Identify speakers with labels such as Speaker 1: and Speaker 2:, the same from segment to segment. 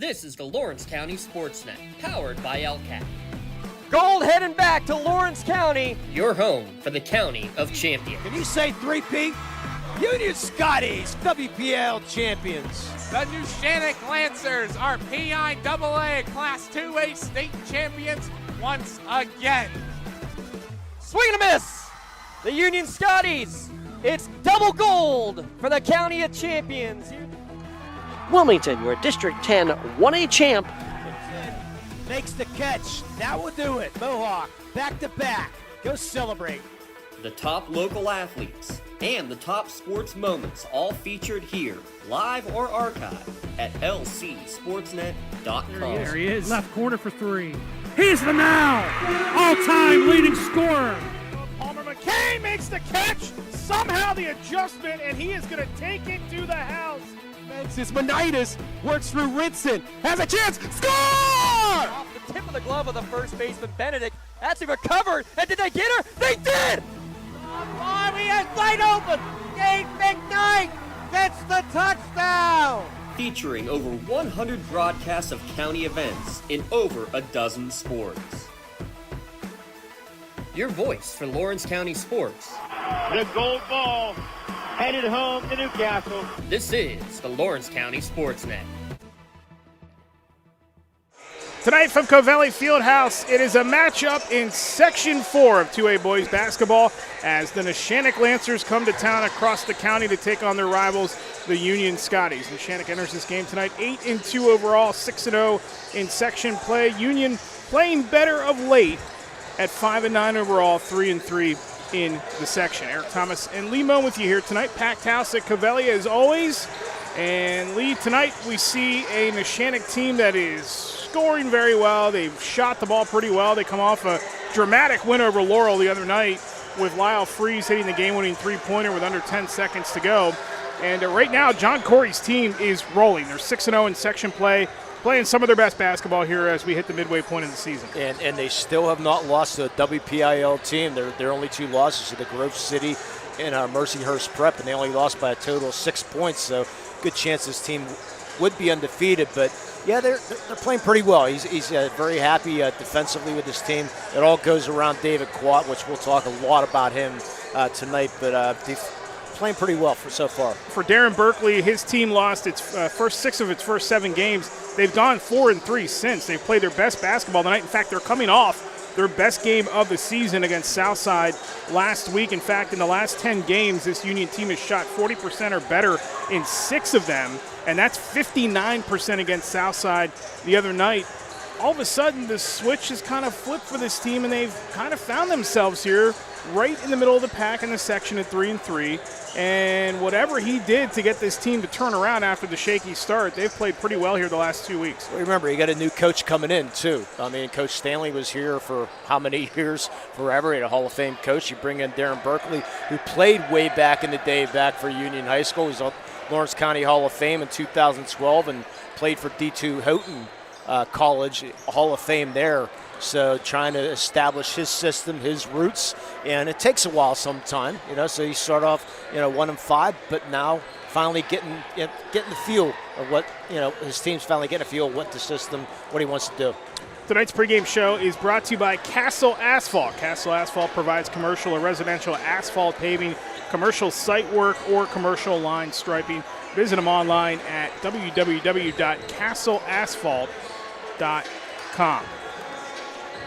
Speaker 1: This is the Lawrence County SportsNet, powered by LCAP.
Speaker 2: Gold heading back to Lawrence County.
Speaker 1: Your home for the County of Champions.
Speaker 3: Can you say 3P? Union Scotties, WPIAL champions.
Speaker 4: The Neshannock Lancers are WPIAL Class 2A state champions once again.
Speaker 2: Swing and a miss. The Union Scotties. It's double gold for the County of Champions.
Speaker 5: Wilmington, your District 10 1A champ.
Speaker 3: Makes the catch. That will do it. Mohawk, back to back. Go celebrate.
Speaker 1: The top local athletes and the top sports moments all featured here, live or archived at lcsportsnet.com.
Speaker 6: There he is. Left corner for three. He's the now all-time leading scorer.
Speaker 7: Palmer McCain makes the catch. Somehow the adjustment, and he is going to take it to the house.
Speaker 3: His Monitis works through Ritson. Has a chance. Score! Off
Speaker 2: the tip of the glove of the first baseman, Benedict. That's recovered. And did they get her? They did!
Speaker 3: He has wide open. Dave McKnight gets the touchdown.
Speaker 1: Featuring over 100 broadcasts of county events in over a dozen sports. Your voice for Lawrence County sports.
Speaker 8: The gold ball headed home to Newcastle.
Speaker 1: This is the Lawrence County SportsNet.
Speaker 7: Tonight from Covelli Fieldhouse, it is a matchup in Section 4 of 2A boys basketball as the Neshannock Lancers come to town across the county to take on their rivals, the Union Scotties. Neshannock enters this game tonight 8-2 overall, 6-0 in section play. Union playing better of late at 5-9 overall, 3-3 in the section. Eric Thomas and Lee Moe with you here tonight. Packed house at Covelli as always. And Lee, tonight we see a Neshannock team that is scoring very well. They've shot the ball pretty well. They come off a dramatic win over Laurel the other night with Lyle Freeze hitting the game-winning three-pointer with under 10 seconds to go. And right now, John Corey's team is rolling. They're 6-0 in section play, playing some of their best basketball here as we hit the midway point of the season.
Speaker 9: And they still have not lost to a WPIAL team. Their only two losses to the Grove City and Mercyhurst Prep, and they only lost by a total of 6 points. So good chance this team would be undefeated. But, yeah, they're playing pretty well. He's very happy defensively with his team. It all goes around David Quat, which we'll talk a lot about him tonight. But playing pretty well so far.
Speaker 7: For Darren Berkeley, his team lost its first 6 of its first 7 games. They've gone 4-3 since. They've played their best basketball tonight. In fact, they're coming off their best game of the season against Southside last week. In fact, in the last 10 games, this Union team has shot 40% or better in 6 of them, and that's 59% against Southside the other night. All of a sudden, the switch has kind of flipped for this team, and they've kind of found themselves here right in the middle of the pack in the section at 3-3. And whatever he did to get this team to turn around after the shaky start, they've played pretty well here the last 2 weeks.
Speaker 9: Well, remember, you got a new coach coming in, too. I mean, Coach Stanley was here for how many years? Forever. He had a Hall of Fame coach. You bring in Darren Berkeley, who played way back in the day back for Union High School. He's on Lawrence County Hall of Fame in 2012 and played for D2 Houghton College, Hall of Fame there. So trying to establish his system, his roots, and it takes a while sometime, so you start off, 1-5, but now finally getting the feel of what, his team's finally getting a feel of what the system, what he wants to do.
Speaker 7: Tonight's pregame show is brought to you by Castle Asphalt. Castle Asphalt provides commercial or residential asphalt paving, commercial site work, or commercial line striping. Visit them online at www.castleasphalt.com.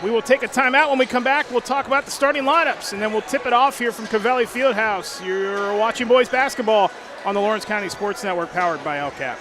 Speaker 7: We will take a timeout. When we come back, we'll talk about the starting lineups, and then we'll tip it off here from Covelli Fieldhouse. You're watching boys basketball on the Lawrence County Sports Network, powered by LCAP.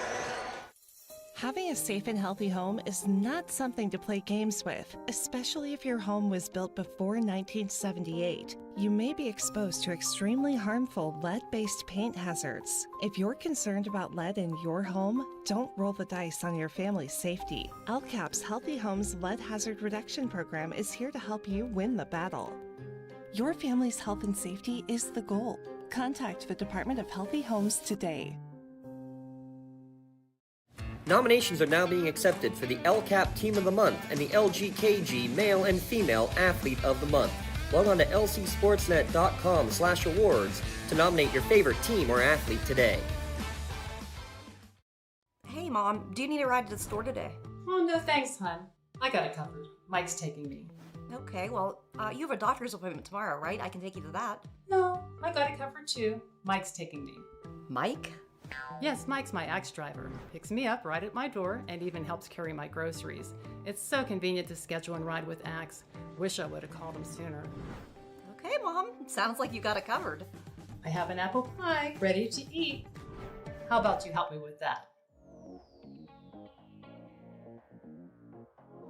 Speaker 10: Having a safe and healthy home is not something to play games with, especially if your home was built before 1978. You may be exposed to extremely harmful lead-based paint hazards. If you're concerned about lead in your home, don't roll the dice on your family's safety. LCAP's Healthy Homes Lead Hazard Reduction Program is here to help you win the battle. Your family's health and safety is the goal. Contact the Department of Healthy Homes today.
Speaker 1: Nominations are now being accepted for the LCAP Team of the Month and the LGKG Male and Female Athlete of the Month. Log on to lcsportsnet.com/awards to nominate your favorite team or athlete today.
Speaker 11: Hey, Mom. Do you need a ride to the store today?
Speaker 12: Oh, no thanks, hon. I got it covered. Mike's taking me.
Speaker 11: Okay, well, you have a doctor's appointment tomorrow, right? I can take you to that.
Speaker 12: No, I got it covered too. Mike's taking me.
Speaker 11: Mike?
Speaker 12: Yes, Mike's my Axe driver. Picks me up right at my door and even helps carry my groceries. It's so convenient to schedule and ride with Axe. Wish I would have called him sooner.
Speaker 11: Okay, Mom. Sounds like you got it covered.
Speaker 12: I have an apple pie ready to eat. How about you help me with that?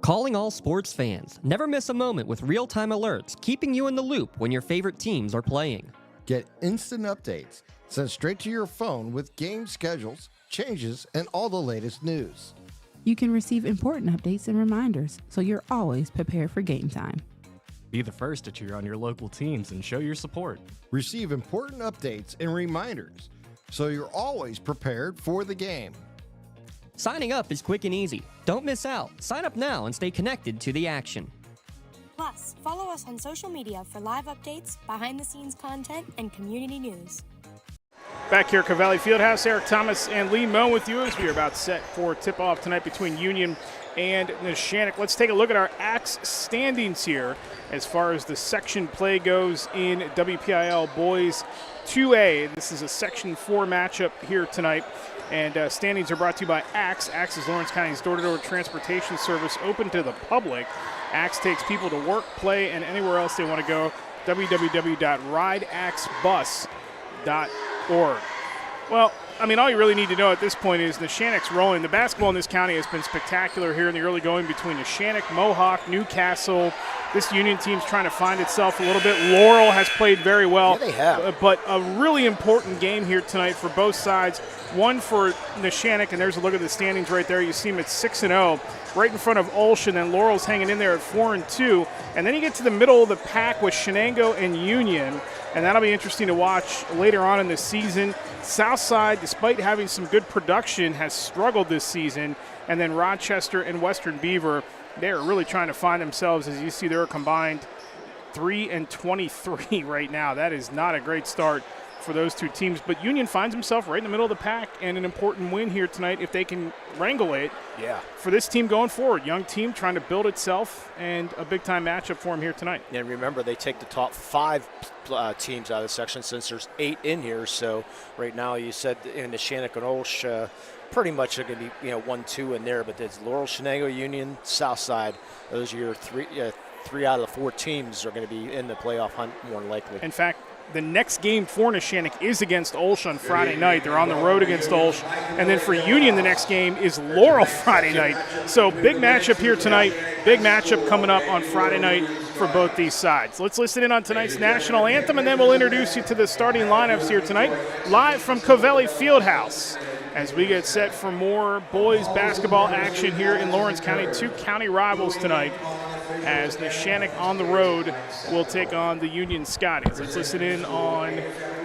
Speaker 2: Calling all sports fans. Never miss a moment with real-time alerts, keeping you in the loop when your favorite teams are playing.
Speaker 13: Get instant updates sent straight to your phone with game schedules, changes, and all the latest news.
Speaker 14: You can receive important updates and reminders, so you're always prepared for game time.
Speaker 15: Be the first to cheer on your local teams and show your support.
Speaker 13: Receive important updates and reminders, so you're always prepared for the game.
Speaker 2: Signing up is quick and easy. Don't miss out. Sign up now and stay connected to the action.
Speaker 16: Plus, follow us on social media for live updates, behind-the-scenes content, and community news.
Speaker 7: Back here at Covelli Fieldhouse, Eric Thomas and Lee Moe with you as we are about set for tip-off tonight between Union and Neshannock. Let's take a look at our Axe standings here as far as the section play goes in WPIAL Boys 2A. This is a Section 4 matchup here tonight. And standings are brought to you by Axe. Axe is Lawrence County's door-to-door transportation service open to the public. Axe takes people to work, play, and anywhere else they want to go. www.rideaxebus.org. Well, I mean, all you really need to know at this point is Neshannock's rolling. The basketball in this county has been spectacular here in the early going between Neshannock, Mohawk, Newcastle. This Union team's trying to find itself a little bit. Laurel has played very well.
Speaker 9: Yeah, they have.
Speaker 7: But a really important game here tonight for both sides. One for Neshannock, and there's a look at the standings right there. You see them at 6-0, right in front of Ulsh, and then Laurel's hanging in there at 4-2. And then you get to the middle of the pack with Shenango and Union, and that'll be interesting to watch later on in the season. Southside, despite having some good production, has struggled this season. And then Rochester and Western Beaver, they're really trying to find themselves. As you see, they're combined 3-23 right now. That is not a great start for those two teams, but Union finds himself right in the middle of the pack, and an important win here tonight if they can wrangle it.
Speaker 9: Yeah.
Speaker 7: For this team going forward, young team trying to build itself, and a big-time matchup for them here tonight.
Speaker 9: And remember, they take the top 5 teams out of the section since there's 8 in here. So right now, you said in the Neshannock and Ulsh, pretty much are going to be 1-2 in there, but it's Laurel, Shenango, Union, Southside. Those are your 3 out of the 4 teams are going to be in the playoff hunt more than likely.
Speaker 7: In fact, the next game for Neshannock is against Ulsh on Friday night. They're on the road against Ulsh. And then for Union, the next game is Laurel Friday night. So big matchup here tonight. Big matchup coming up on Friday night for both these sides. Let's listen in on tonight's national anthem, and then we'll introduce you to the starting lineups here tonight, live from Covelli Fieldhouse, as we get set for more boys basketball action here in Lawrence County. 2 county rivals tonight, as Neshannock on the road will take on the Union Scotties. Let's listen in on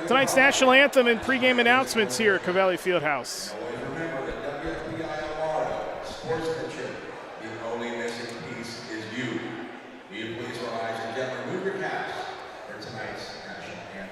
Speaker 7: tonight's national anthem and pregame announcements here at Covelli Fieldhouse.
Speaker 17: The only missing piece is you. Will you please rise and gently move your caps for tonight's national anthem?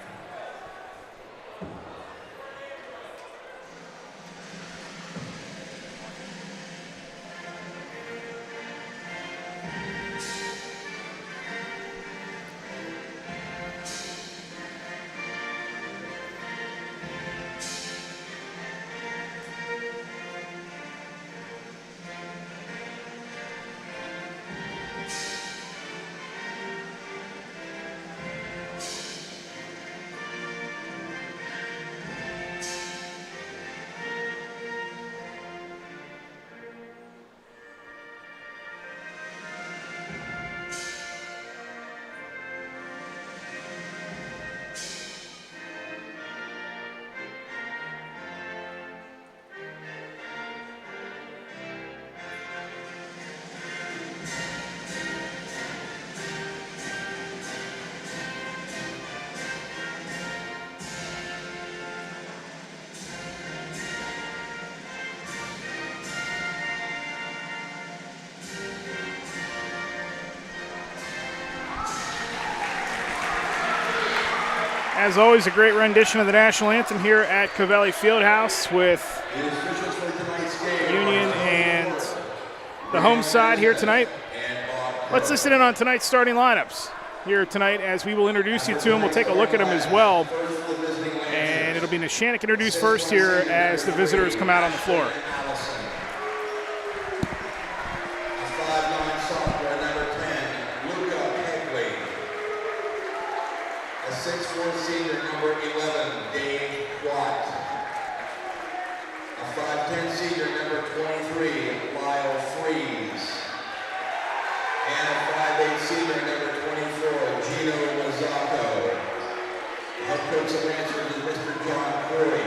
Speaker 7: As always, a great rendition of the national anthem here at Covelli Fieldhouse with Union and the home side here tonight. Let's listen in on tonight's starting lineups here tonight as we will introduce you to them. We'll take a look at them as well. And it'll be Neshannock introduced first here as the visitors come out on the floor.
Speaker 17: A 6'4" senior, number 11, Dave Watt. A 5'10" senior, number 23, Lyle Freeze. And a 5'8" senior, number 24, Gino Mazzacco. The head coach of Lancers is Mr. John Corey.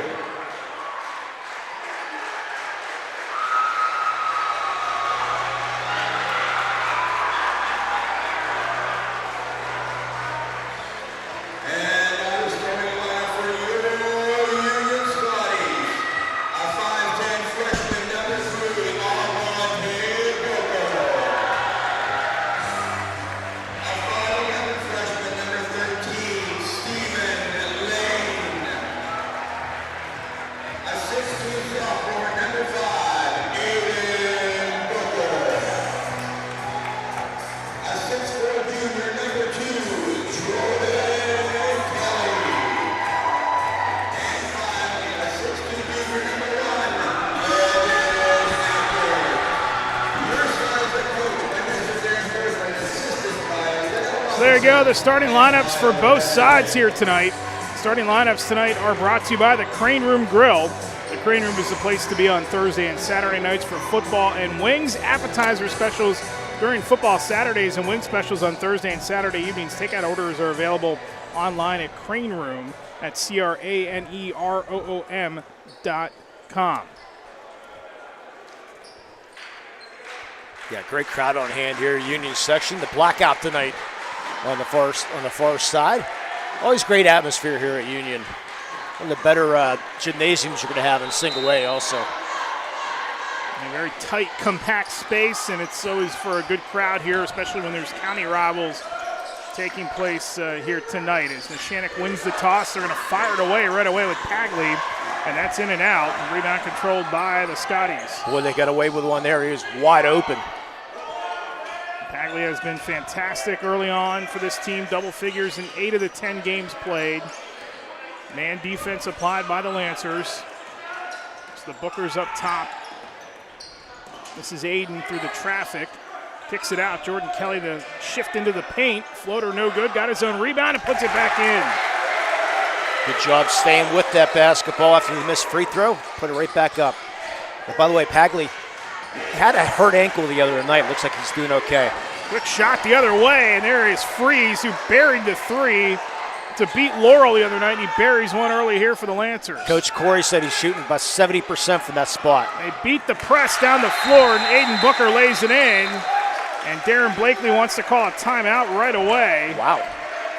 Speaker 7: There you go, the starting lineups for both sides here tonight. Starting lineups tonight are brought to you by the Crane Room Grill. The Crane Room is the place to be on Thursday and Saturday nights for football and wings. Appetizer specials during football Saturdays and wing specials on Thursday and Saturday evenings. Takeout orders are available online at Crane Room at CRANEROOM.com.
Speaker 9: Yeah, great crowd on hand here, Union section. The blackout tonight on the far side. Always great atmosphere here at Union. One of the better gymnasiums you're going to have in single A also.
Speaker 7: A very tight, compact space, and it's always for a good crowd here, especially when there's county rivals taking place here tonight. As Neshannock wins the toss, they're going to fire it away right away with Pagley, and that's in and out. And rebound controlled by the Scotties.
Speaker 9: Boy, they got away with one there. He was wide open.
Speaker 7: Pagley has been fantastic early on for this team, double figures in 8 of the 10 games played. Man defense applied by the Lancers. So the Bookers up top. This is Aiden through the traffic. Kicks it out. Jordan Kelly to shift into the paint. Floater no good. Got his own rebound and puts it back in.
Speaker 9: Good job staying with that basketball after he missed free throw. Put it right back up. And by the way, Pagley had a hurt ankle the other night. Looks like he's doing okay.
Speaker 7: Quick shot the other way, and there is Freeze, who buried the three to beat Laurel the other night, and he buries one early here for the Lancers.
Speaker 9: Coach Corey said he's shooting about 70% from that spot.
Speaker 7: They beat the press down the floor, and Aiden Booker lays it in, and Darren Blakely wants to call a timeout right away.
Speaker 9: Wow.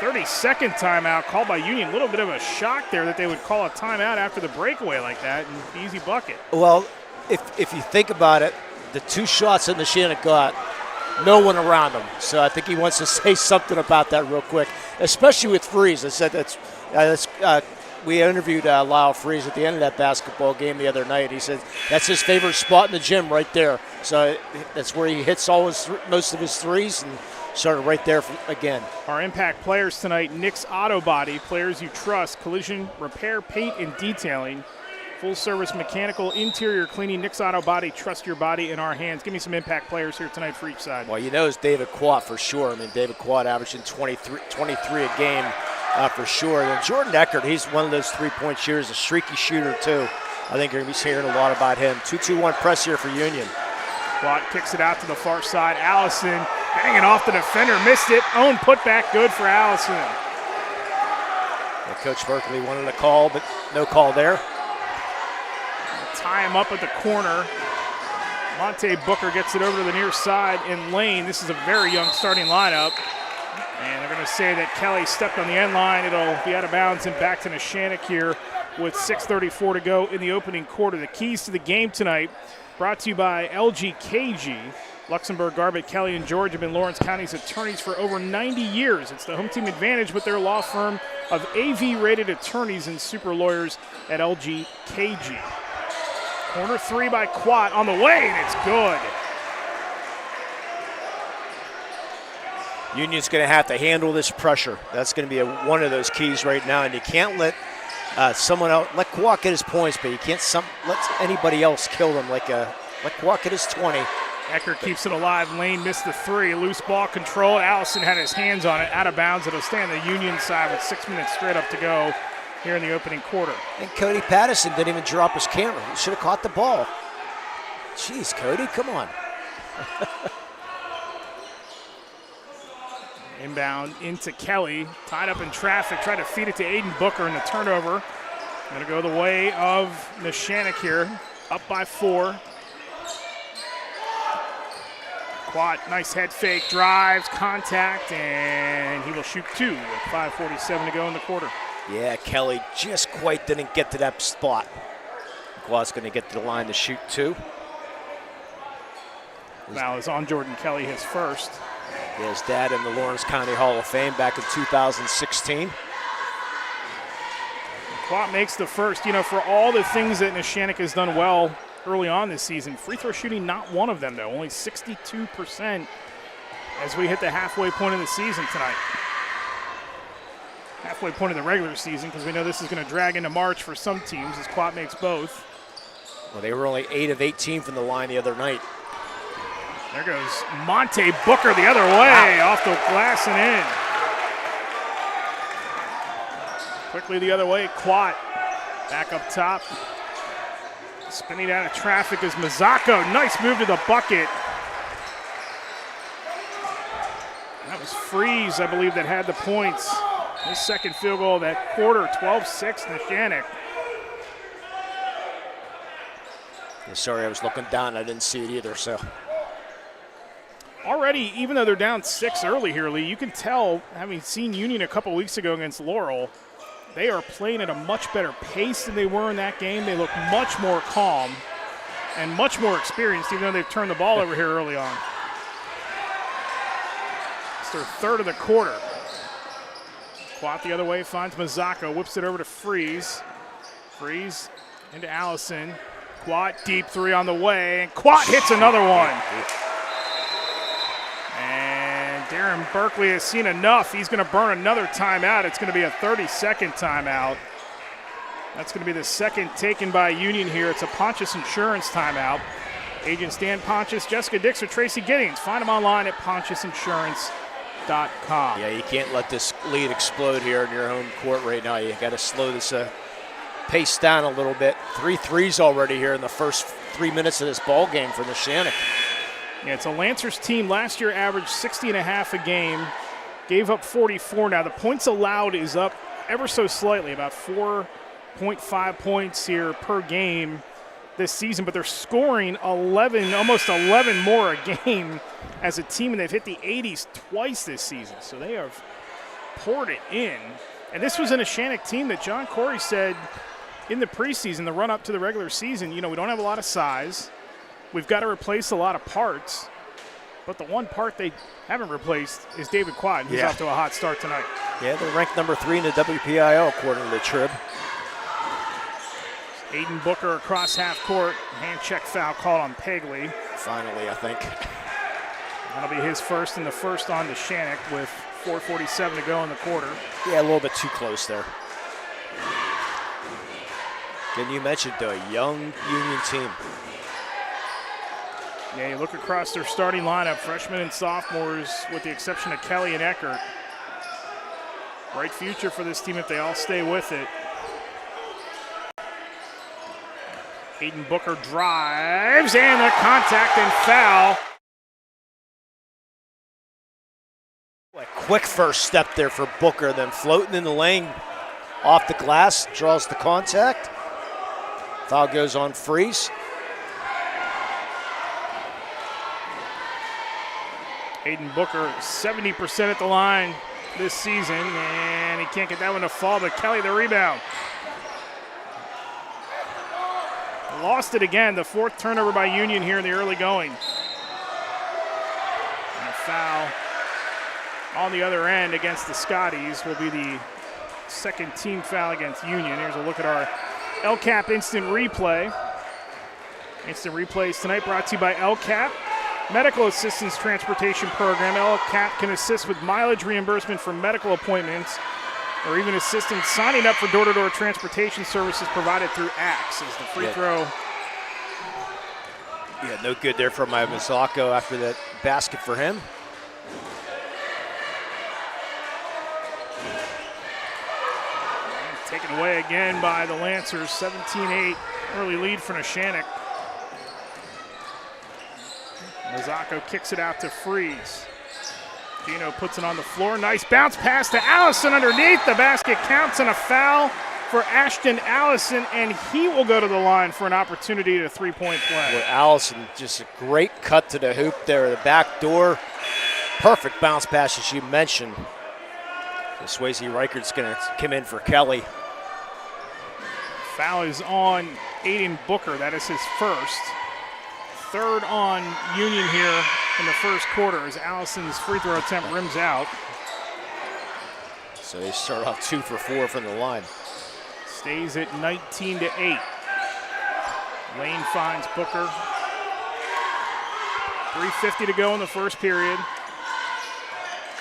Speaker 7: 32nd timeout called by Union. A little bit of a shock there that they would call a timeout after the breakaway like that, and easy bucket.
Speaker 9: Well, if you think about it, the two shots that Neshannock got, no one around him. So I think he wants to say something about that real quick, especially with Freeze. I said we interviewed Lyle Freeze at the end of that basketball game the other night. He said that's his favorite spot in the gym right there. So that's where he hits most of his threes, and started right there again.
Speaker 7: Our impact players tonight: Nick's Auto Body, players you trust, collision repair, paint, and detailing. Full-service mechanical interior cleaning. Nick's Auto Body, trust your body in our hands. Give me some impact players here tonight for each side.
Speaker 9: Well, you know it's David Quat for sure. I mean, David Quat averaging 23 a game for sure. And Jordan Eckert, he's one of those three-point shooters, a streaky shooter too. I think you're going to be hearing a lot about him. 2-2-1 press here for Union.
Speaker 7: Quat kicks it out to the far side. Allison banging off the defender, missed it. Own putback, good for Allison.
Speaker 9: Well, Coach Berkeley wanted a call, but no call there.
Speaker 7: Tie him up at the corner. Monte Booker gets it over to the near side in lane. This is a very young starting lineup. And they're going to say that Kelly stepped on the end line. It'll be out of bounds and back to Neshannock here with 6:34 to go in the opening quarter. The keys to the game tonight brought to you by LGKG. Luxembourg, Garbett, Kelly, and George have been Lawrence County's attorneys for over 90 years. It's the home team advantage with their law firm of AV-rated attorneys and super lawyers at LGKG. Corner three by Quat on the way, and it's good.
Speaker 9: Union's going to have to handle this pressure. That's going to be one of those keys right now, and you can't let someone else, let Quat get his points, but you can't let anybody else kill them. Let Quat get his 20.
Speaker 7: Eckert keeps it alive. Lane missed the three. Loose ball control. Allison had his hands on it, out of bounds. It'll stay on the Union side with 6 minutes straight up to go here in the opening quarter.
Speaker 9: And Cody Patterson didn't even drop his camera. He should have caught the ball. Jeez, Cody, come on.
Speaker 7: Inbound into Kelly, tied up in traffic, tried to feed it to Aiden Booker, and the turnover. Going to go the way of Neshannock here, up by 4. Quat, nice head fake, drives, contact, and he will shoot 2 with 5:47 to go in the quarter.
Speaker 9: Yeah, Kelly just quite didn't get to that spot. Quat's going to get to the line to shoot 2.
Speaker 7: Foul is on Jordan Kelly, his first.
Speaker 9: Yeah, his dad in the Lawrence County Hall of Fame back in 2016.
Speaker 7: Quat makes the first. You know, for all the things that Neshannock has done well early on this season, free throw shooting not one of them, though. Only 62% as we hit the halfway point of the season tonight. Halfway point of the regular season, because we know this is going to drag into March for some teams as Quat makes both.
Speaker 9: Well, they were only 8 of 18 from the line the other night.
Speaker 7: There goes Monte Booker the other way, off the glass and in. Quickly the other way, Quat back up top. Spinning out of traffic is Mazzocco. Nice move to the bucket. That was Freeze, I believe, that had the points. His second field goal of that quarter, 12-6 Neshannock.
Speaker 9: Yeah, sorry, I was looking down. I didn't see it either, so.
Speaker 7: Already, even though they're down 6 early here, Lee, you can tell, having seen Union a couple weeks ago against Laurel, they are playing at a much better pace than they were in that game. They look much more calm and much more experienced, even though they've turned the ball over here early on. It's their third of the quarter. Quat the other way, finds Mazzocco, whips it over to Freeze. Freeze into Allison. Quat, deep 3 on the way, and Quat hits another one. And Darren Berkeley has seen enough. He's going to burn another timeout. It's going to be a 30-second timeout. That's going to be the second taken by Union here. It's a Pontius Insurance timeout. Agents Dan Pontius, Jessica Dix, or Tracy Giddings. Find them online at pontiusinsurance.com.
Speaker 9: Yeah, you can't let this lead explode here in your home court right now. You got to slow this pace down a little bit. 3 threes already here in the first 3 minutes of this ball game for Neshannock.
Speaker 7: Yeah, it's a Lancers team. Last year averaged 60.5 a game, gave up 44. Now the points allowed is up ever so slightly, about 4.5 points here per game this season, but they're scoring 11, almost 11 more a game as a team, and they've hit the 80s twice this season. So they have poured it in. And this was a Neshannock team that John Corey said in the preseason, the run-up to the regular season, you know, we don't have a lot of size. We've got to replace a lot of parts, but the one part they haven't replaced is David Quad. He's off to a hot start tonight.
Speaker 9: Yeah, they're ranked number 3 in the WPIAL according to the Trib.
Speaker 7: Aiden Booker across half court. Hand check foul called on Pegley.
Speaker 9: Finally, I think.
Speaker 7: That'll be his first, and the first on Neshannock with 4:47 to go in the quarter.
Speaker 9: Yeah, a little bit too close there. Again, you mentioned a young Union team.
Speaker 7: Yeah, you look across their starting lineup, freshmen and sophomores, with the exception of Kelly and Eckert. Bright future for this team if they all stay with it. Aiden Booker drives, and the contact and foul.
Speaker 9: A quick first step there for Booker, then floating in the lane off the glass, draws the contact. Foul goes on Freeze.
Speaker 7: Aiden Booker, 70% at the line this season, and he can't get that one to fall, but Kelly the rebound. Lost it again, the 4th turnover by Union here in the early going. And a foul on the other end against the Scotties will be the second team foul against Union. Here's a look at our LCAP instant replay. Instant replays tonight brought to you by LCAP, Medical Assistance Transportation Program. LCAP can assist with mileage reimbursement for medical appointments or even assistance signing up for door-to-door transportation services provided through ACTS. As the free throw.
Speaker 9: Yeah, no good there from Mazzacco after that basket for him.
Speaker 7: Taken away again by the Lancers, 17-8, early lead for Neshannock. Mazzacco kicks it out to Freeze. Gino puts it on the floor, nice bounce pass to Allison underneath. The basket counts and a foul for Ashton Allison, and he will go to the line for an opportunity to three-point play.
Speaker 9: Well, Allison, just a great cut to the hoop there, the back door. Perfect bounce pass, as you mentioned. So Swayze Reichert's going to come in for Kelly.
Speaker 7: Foul is on Aiden Booker. That is his first. Third on Union here in the first quarter as Allison's free throw attempt rims out.
Speaker 9: So they start off 2 for 4 from the line.
Speaker 7: Stays at 19-8. Lane finds Booker. 3:50 to go in the first period.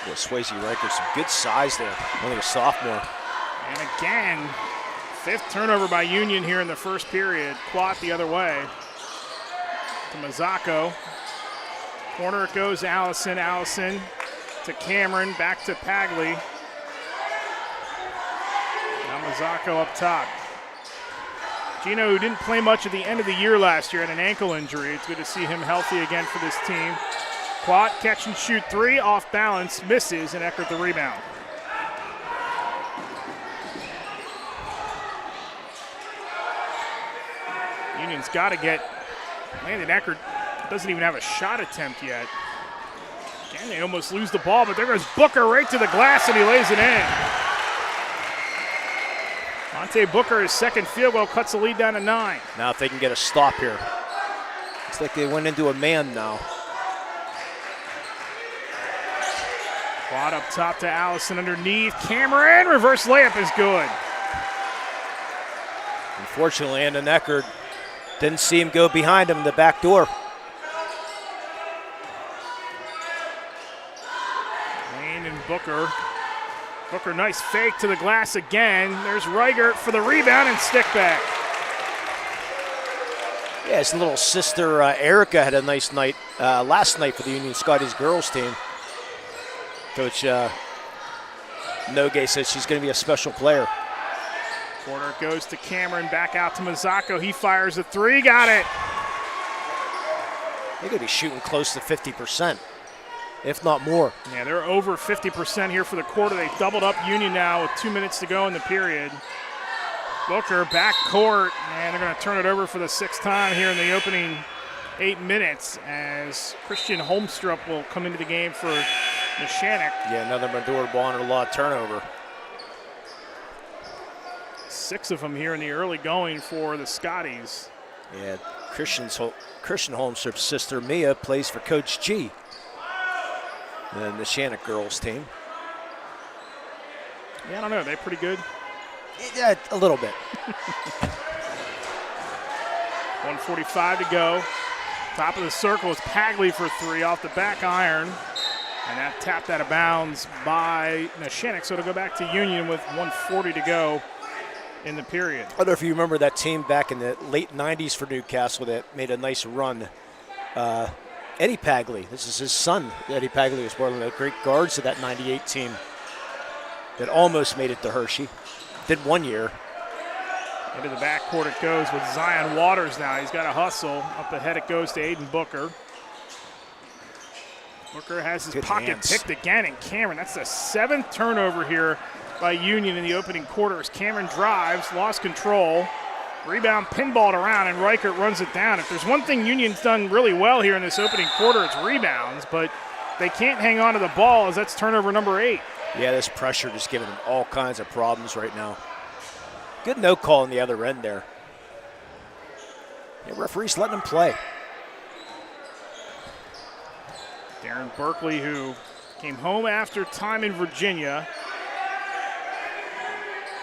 Speaker 9: Well, Swayze Reichert, some good size there. Only a sophomore.
Speaker 7: And again, fifth turnover by Union here in the first period. Quat the other way to Mazzacco. Corner it goes, Allison. Allison to Cameron, back to Pagley. Now Mazzacco up top. Gino, who didn't play much at the end of the year last year, had an ankle injury. It's good to see him healthy again for this team. Quat, catch and shoot three, off balance, misses, and Eckert the rebound. Union's got to get Landon Eckert. Doesn't even have a shot attempt yet. Again, they almost lose the ball, but there goes Booker right to the glass, and he lays it in. Monte Booker, his second field goal, cuts the lead down to 9.
Speaker 9: Now if they can get a stop here. Looks like they went into a man now.
Speaker 7: Quad up top to Allison underneath. Cameron, reverse layup is good.
Speaker 9: Unfortunately, Landon Eckert didn't see him go behind him in the back door.
Speaker 7: Lane and Booker. Booker, nice fake to the glass again. There's Reichert for the rebound and stick back.
Speaker 9: Yeah, his little sister Erica had a nice night last night for the Union Scotties girls team. Coach Nogue says she's going to be a special player.
Speaker 7: Corner goes to Cameron, back out to Mazzacco. He fires a three, got it.
Speaker 9: They're going to be shooting close to 50%, if not more.
Speaker 7: Yeah, they're over 50% here for the quarter. They've doubled up Union now with 2 minutes to go in the period. Booker back court, and they're going to turn it over for the sixth time here in the opening 8 minutes as Christian Holmstrup will come into the game for Neshannock.
Speaker 9: Yeah, another Maduro ball and a lot of turnover.
Speaker 7: 6 of them here in the early going for the Scotties.
Speaker 9: Yeah, Christian Holmstrup's sister Mia plays for Coach G, the Neshannock girls team.
Speaker 7: Yeah, I don't know. Are they pretty good?
Speaker 9: Yeah, a little bit.
Speaker 7: 1:45 to go. Top of the circle is Pagley for three off the back iron. And that tapped out of bounds by Neshannock, so it'll go back to Union with 1:40 to go in the period.
Speaker 9: I don't know if you remember that team back in the late 90s for Newcastle that made a nice run. Eddie Pagley, this is his son. Eddie Pagley was one of the great guards of that 98 team that almost made it to Hershey. Did 1 year.
Speaker 7: Into the backcourt it goes with Zion Waters now. He's got a hustle. Up ahead it goes to Aiden Booker. Booker has his pocket picked again, and Cameron, that's the 7th turnover here by Union in the opening quarter as Cameron drives, lost control, rebound pinballed around, and Reichert runs it down. If there's one thing Union's done really well here in this opening quarter, it's rebounds, but they can't hang on to the ball as that's turnover number 8.
Speaker 9: Yeah, this pressure just giving them all kinds of problems right now. Good no call on the other end there. Yeah, referee's letting them play.
Speaker 7: Darren Berkeley, who came home after time in Virginia.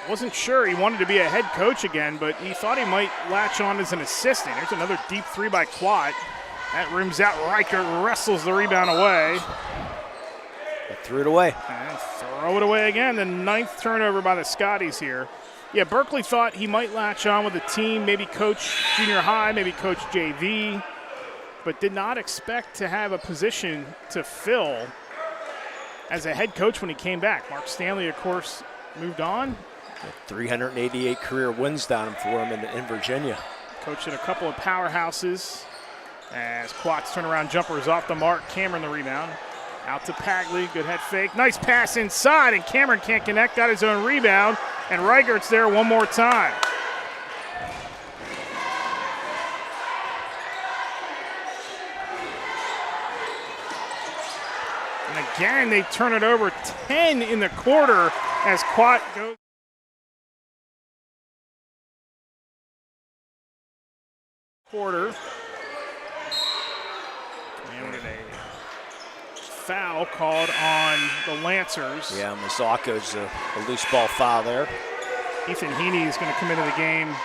Speaker 7: wasn't sure he wanted to be a head coach again, but he thought he might latch on as an assistant. There's another deep three by Quat. That rims out. Reichert wrestles the rebound away.
Speaker 9: They threw it away.
Speaker 7: And throw it away again. The 9th turnover by the Scotties here. Yeah, Berkeley thought he might latch on with the team, maybe coach junior high, maybe coach JV, but did not expect to have a position to fill as a head coach when he came back. Mark Stanley, of course, moved on.
Speaker 9: 388 career wins down for him in Virginia.
Speaker 7: Coached at a couple of powerhouses as Quat's turnaround jumper is off the mark. Cameron the rebound. Out to Pagley, good head fake. Nice pass inside, and Cameron can't connect, got his own rebound, and Reichert's there one more time. And again, they turn it over. 10 in the quarter as Quat goes. Quarter. And a foul called on the Lancers.
Speaker 9: Yeah, Mazzaco's a loose ball foul there.
Speaker 7: Ethan Heaney is going to come into the game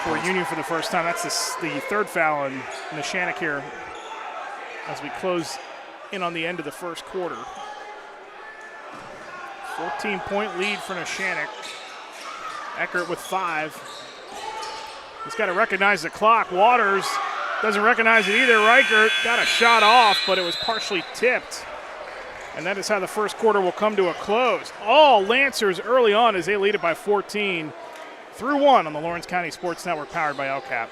Speaker 7: for Union for the first time. That's the 3rd foul on Neshannock here as we close in on the end of the first quarter. 14-point lead for Neshannock. Eckert with 5. He's got to recognize the clock. Waters doesn't recognize it either. Reichert got a shot off, but it was partially tipped. And that is how the first quarter will come to a close. All Lancers early on as they lead it by 14 through 1 on the Lawrence County Sports Network powered by LCAP.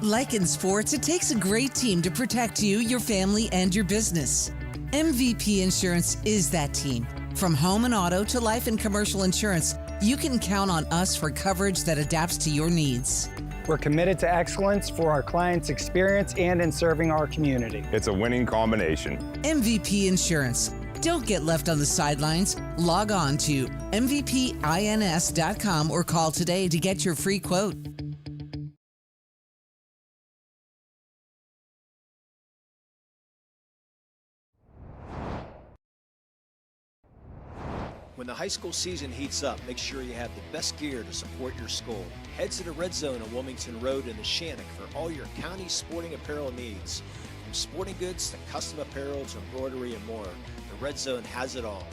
Speaker 18: Like in sports, it takes a great team to protect you, your family, and your business. MVP Insurance is that team. From home and auto to life and commercial insurance, you can count on us for coverage that adapts to your needs.
Speaker 19: We're committed to excellence for our clients' experience and in serving our community.
Speaker 20: It's a winning combination.
Speaker 18: MVP Insurance. Don't get left on the sidelines. Log on to mvpins.com or call today to get your free quote.
Speaker 21: When the high school season heats up, make sure you have the best gear to support your school. Head to the Red Zone on Wilmington Road in Neshannock for all your county sporting apparel needs. From sporting goods to custom apparel to embroidery and more, the Red Zone has it all.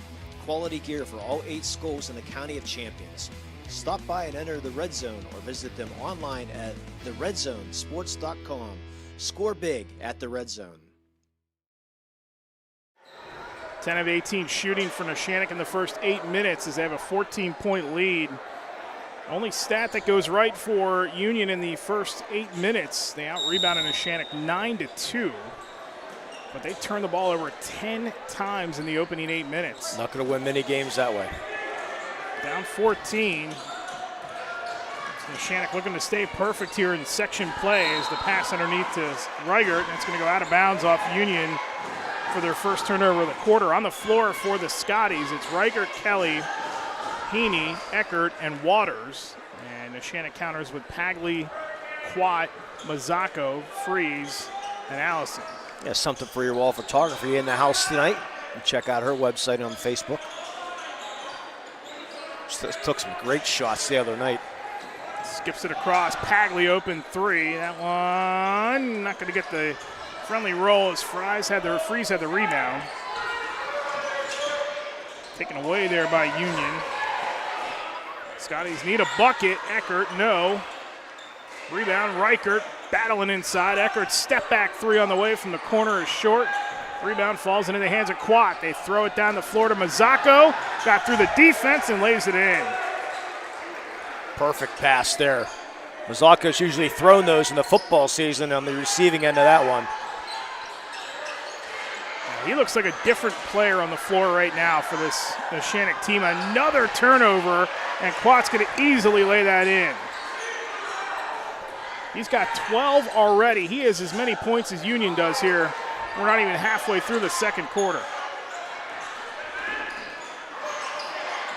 Speaker 21: Quality gear for all 8 schools in the County of Champions. Stop by and enter the Red Zone or visit them online at theredzonesports.com. Score big at the Red Zone.
Speaker 7: 10 of 18 shooting for Neshannock in the first 8 minutes as they have a 14-point lead. Only stat that goes right for Union in the first 8 minutes. They out-rebounded Neshannock 9-2, but they turned the ball over 10 times in the opening 8 minutes.
Speaker 9: Not going to win many games that way.
Speaker 7: Down 14. Neshannock looking to stay perfect here in section play as the pass underneath to Reichert, and it's going to go out of bounds off Union for their first turnover of the quarter. On the floor for the Scotties, it's Reichert, Kelly, Heaney, Eckert, and Waters. And Neshannock counters with Pagley, Quat, Mazzacco, Freeze, and Allison.
Speaker 9: Yeah, something for your wall photography in the house tonight. And check out her website on Facebook. She took some great shots the other night.
Speaker 7: Skips it across. Pagley open 3. That one not going to get the friendly roll as Freeze had the rebound. Taken away there by Union. Scotties need a bucket. Eckert, no. Rebound, Reichert battling inside. Eckert step back 3 on the way from the corner is short. Rebound falls into the hands of Quat. They throw it down the floor to Mazzacco. Got through the defense and lays it in.
Speaker 9: Perfect pass there. Mazzacco's usually thrown those in the football season on the receiving end of that one.
Speaker 7: He looks like a different player on the floor right now for this Neshannock team. Another turnover, and Quat's going to easily lay that in. He's got 12 already. He has as many points as Union does here. We're not even halfway through the second quarter.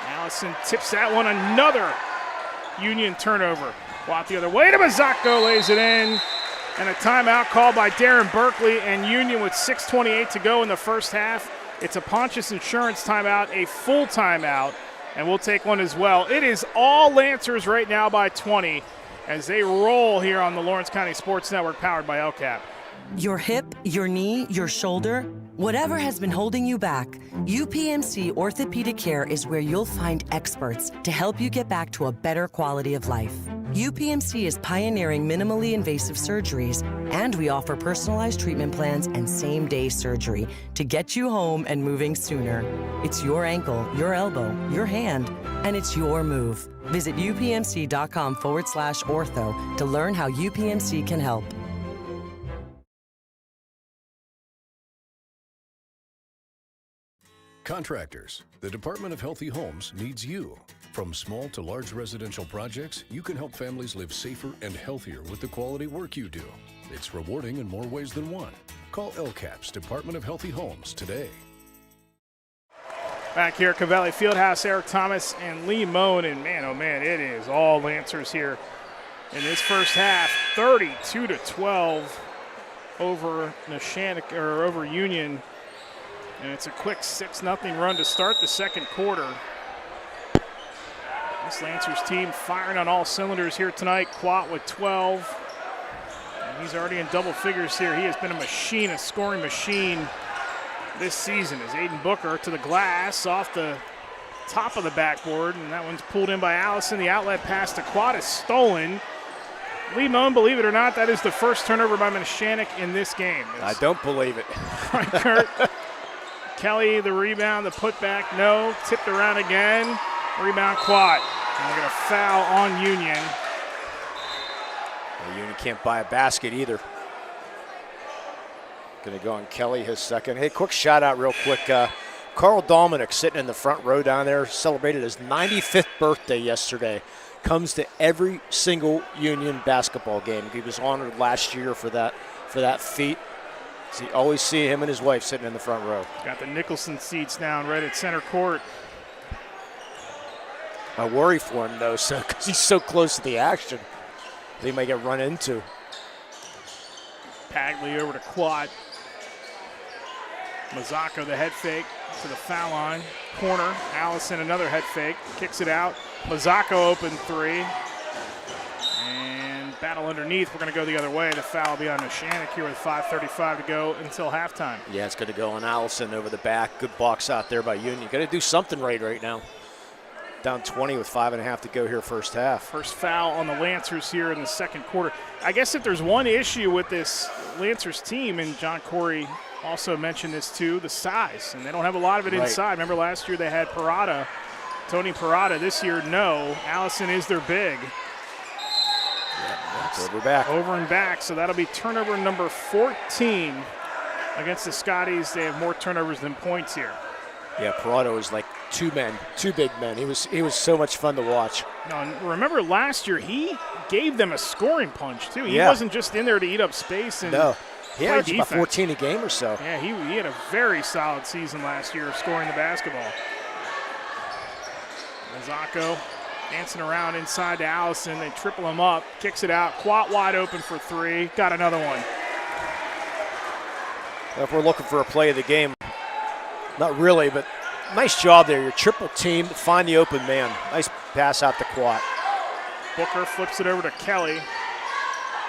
Speaker 7: Allison tips that one. Another Union turnover. Quat the other way to Mazzacco, lays it in. And a timeout called by Darren Berkeley, and Union with 6:28 to go in the first half. It's a Pontius Insurance timeout, a full timeout. and we'll take one as well. It is all Lancers right now by 20 as they roll here on the Lawrence County Sports Network, powered by LCAP.
Speaker 20: Your hip, your knee, your shoulder, whatever has been holding you back, UPMC Orthopedic Care is where you'll find experts to help you get back to a better quality of life. UPMC is pioneering minimally invasive surgeries, and we offer personalized treatment plans and same-day surgery to get you home and moving sooner. It's your ankle, your elbow, your hand, and it's your move. Visit upmc.com/ortho to learn how UPMC can help.
Speaker 22: Contractors, the Department of Healthy Homes needs you. From small to large residential projects, you can help families live safer and healthier with the quality work you do. It's rewarding in more ways than one. Call LCAP's Department of Healthy Homes today.
Speaker 7: Back here at Covelli Fieldhouse, Eric Thomas and Lee Moan, and man, oh man, it is all Lancers here in this first half. 32-12 over Neshannock, or over Union. And it's a quick 6-0 run to start the second quarter. This Lancers team firing on all cylinders here tonight. Quat with 12. And he's already in double figures here. He has been a machine, a scoring machine this season. As Aiden Booker to the glass off the top of the backboard. And that one's pulled in by Allison. The outlet pass to Quat is stolen. Lee Moan, believe it or not, that is the first turnover by Neshannock in this game.
Speaker 9: I don't believe it.
Speaker 7: Right, Kurt? Kelly, the rebound, the putback, no. Tipped around again. Rebound, Quat. And they're going to foul on Union.
Speaker 9: Well, Union can't buy a basket either. Going to go on Kelly, his second. Hey, quick shout out real quick. Carl Dominic sitting in the front row down there, celebrated his 95th birthday yesterday. Comes to every single Union basketball game. He was honored last year for that feat. So you always see him and his wife sitting in the front row.
Speaker 7: Got the Nicholson seats down right at center court.
Speaker 9: I worry for him, though, because he's so close to the action. He might get run into.
Speaker 7: Pagley over to Quat. Mazzocco, the head fake to the foul line. Corner, Allison, another head fake. Kicks it out. Mazzocco open three. And battle underneath. We're going to go the other way. The foul will be on Neshannock here with 5:35 to go until halftime.
Speaker 9: Yeah, it's going to go on Allison over the back. Good box out there by Union. Got to do something right now. Down 20 with 5.5 to go here first half.
Speaker 7: First foul on the Lancers here in the second quarter. I guess if there's one issue with this Lancers team, and John Corey also mentioned this too, the size. And they don't have a lot of it inside. Remember last year they had Parada, Tony Parada. This year, no. Allison is their big.
Speaker 9: That's over and back.
Speaker 7: So that'll be turnover number 14 against the Scotties. They have more turnovers than points here.
Speaker 9: Yeah, Parada was like two big men. He was so much fun to watch.
Speaker 7: No, and remember last year he gave them a scoring punch too. He wasn't just in there to eat up space and
Speaker 9: he averaged about 14 a game or so.
Speaker 7: Yeah, he had a very solid season last year scoring the basketball. Mazzocco dancing around inside to Allison. They triple him up, kicks it out. Quat wide open for three. Got another one.
Speaker 9: If we're looking for a play of the game, not really, but nice job there. Your triple team, find the open man. Nice pass out to Quat.
Speaker 7: Booker flips it over to Kelly.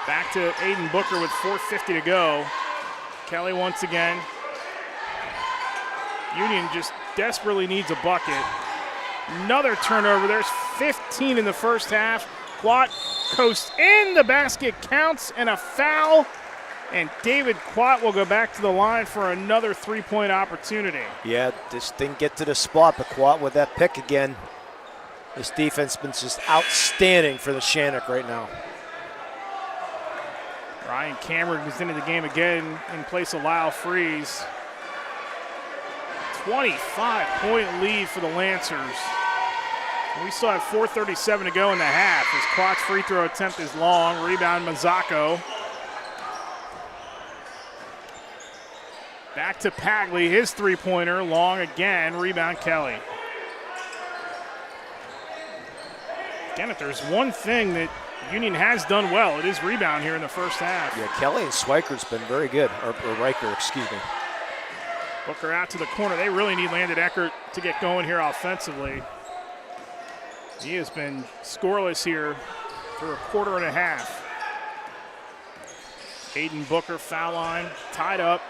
Speaker 7: Back to Aiden Booker with 4:50 to go. Kelly once again. Union just desperately needs a bucket. Another turnover. There's 15 in the first half. Quat coasts in. The basket counts and a foul. And David Quat will go back to the line for another three-point opportunity.
Speaker 9: Yeah, just didn't get to the spot, but Quat with that pick again. This defense has been just outstanding for the Neshannock right now.
Speaker 7: Ryan Cameron is into the game again in place of Lyle Freeze. 25-point lead for the Lancers. We still have 4:37 to go in the half as Quat's free throw attempt is long. Rebound Mazzocco. Back to Pagley, his three-pointer, long again. Rebound Kelly. Again, if there's one thing that Union has done well, it is rebound here in the first half.
Speaker 9: Yeah, Kelly and Swiker's been very good, or Riker, excuse me.
Speaker 7: Booker out to the corner. They really need Landon Eckert to get going here offensively. He has been scoreless here for a quarter and a half. Aiden Booker, foul line, tied up.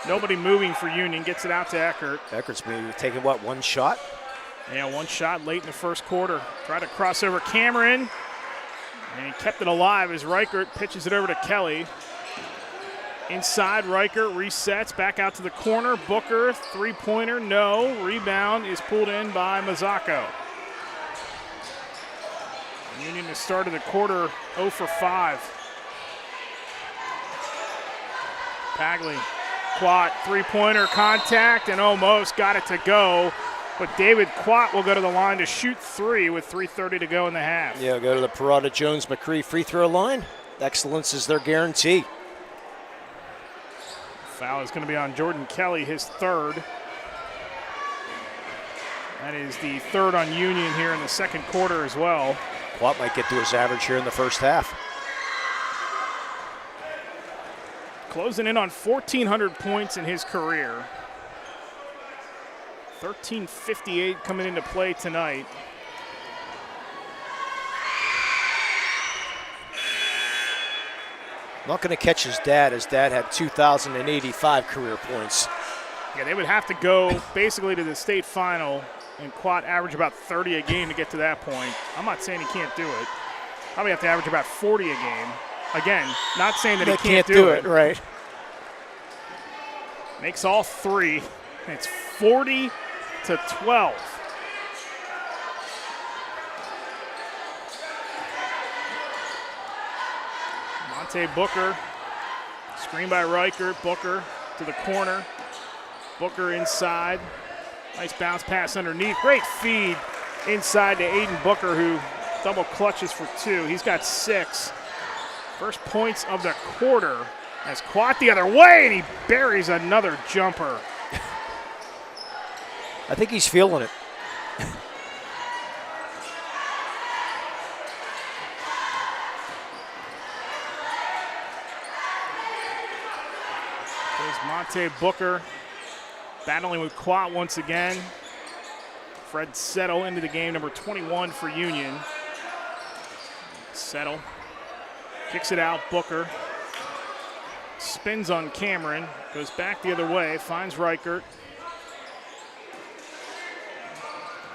Speaker 7: Nobody moving for Union, gets it out to Eckert.
Speaker 9: Eckert's been taking, what, one shot?
Speaker 7: Yeah, one shot late in the first quarter. Tried to cross over Cameron, and he kept it alive as Reichert pitches it over to Kelly. Inside, Reichert resets, back out to the corner. Booker, three-pointer, no. Rebound is pulled in by Mazzocco. Union has started the quarter 0 for 5. Bagley, Quat, three-pointer, contact, and almost got it to go. But David Quat will go to the line to shoot 3 with 3:30 to go in the half.
Speaker 9: Yeah, go to the Parada Jones-McCree free throw line. Excellence is their guarantee.
Speaker 7: Foul is going to be on Jordan Kelly, his third. That is the third on Union here in the second quarter as well.
Speaker 9: Quat might get to his average here in the first half.
Speaker 7: Closing in on 1,400 points in his career. 13:58 coming into play tonight.
Speaker 9: Not going to catch his dad. His dad had 2,085 career points.
Speaker 7: Yeah, they would have to go basically to the state final and Quat average about 30 a game to get to that point. I'm not saying he can't do it. Probably have to average about 40 a game. Again, not saying that he can't do it.
Speaker 9: Right.
Speaker 7: Makes all 3. It's 40-12. Monte Booker, screen by Reichert. Booker to the corner. Booker inside. Nice bounce pass underneath. Great feed inside to Aiden Booker, who double clutches for 2. He's got 6. First points of the quarter as Quat the other way, and he buries another jumper.
Speaker 9: I think he's feeling it.
Speaker 7: There's Monte Booker battling with Quat once again. Fred Settle into the game, number 21 for Union. Settle kicks it out, Booker. Spins on Cameron, goes back the other way, finds Reichert.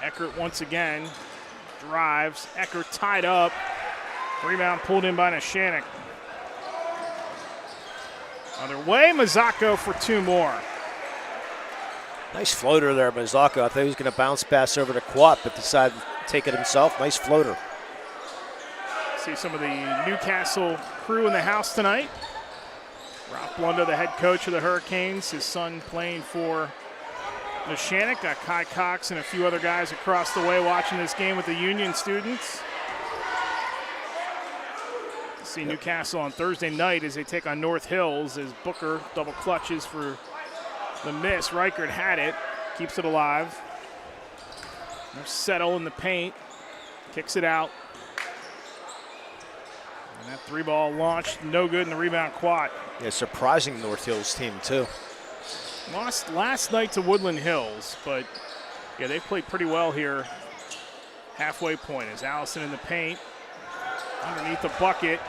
Speaker 7: Eckert once again drives. Eckert tied up. Rebound pulled in by Neshannock. Other way, Mazzocco for 2 more.
Speaker 9: Nice floater there, Mazzocco. I thought he was going to bounce pass over to Quat, but decided to take it himself. Nice floater.
Speaker 7: See some of the Newcastle crew in the house tonight. Ralph Blundo, the head coach of the Hurricanes, his son playing for Neshannock. Got Kai Cox and a few other guys across the way watching this game with the Union students. See Newcastle on Thursday night as they take on North Hills as Booker double clutches for the miss. Reichert had it, keeps it alive. There's Settle in the paint, kicks it out. And that 3-ball launched, no good in the rebound. Quat.
Speaker 9: Yeah, surprising North Hills team too.
Speaker 7: Lost last night to Woodland Hills, but yeah, they played pretty well here. Halfway point is Allison in the paint, underneath the bucket,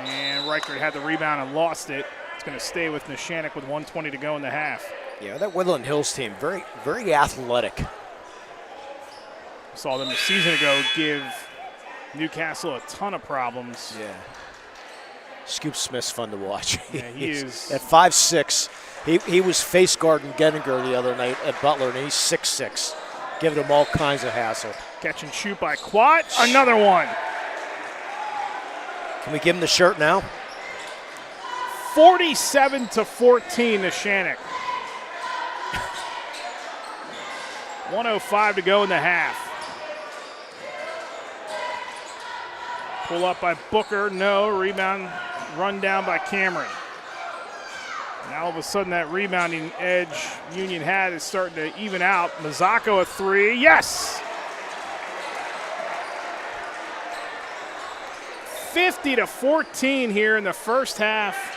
Speaker 7: and Reichert had the rebound and lost it. It's going to stay with Neshannock with 1:20 to go in the half.
Speaker 9: Yeah, that Woodland Hills team, very, very athletic.
Speaker 7: Saw them a season ago give Newcastle a ton of problems.
Speaker 9: Yeah. Scoop Smith's fun to watch.
Speaker 7: Yeah, he is.
Speaker 9: At 5'6", he was face guarding Gettinger the other night at Butler, and he's 6'6", giving him all kinds of hassle.
Speaker 7: Catch and shoot by Quat. Another one.
Speaker 9: Can we give him the shirt now?
Speaker 7: 47-14 Neshannock. 1:05 to go in the half. Pull up by Booker, no. Rebound run down by Cameron. Now all of a sudden that rebounding edge Union had is starting to even out. Mazzocco a 3, yes! 50-14 here in the first half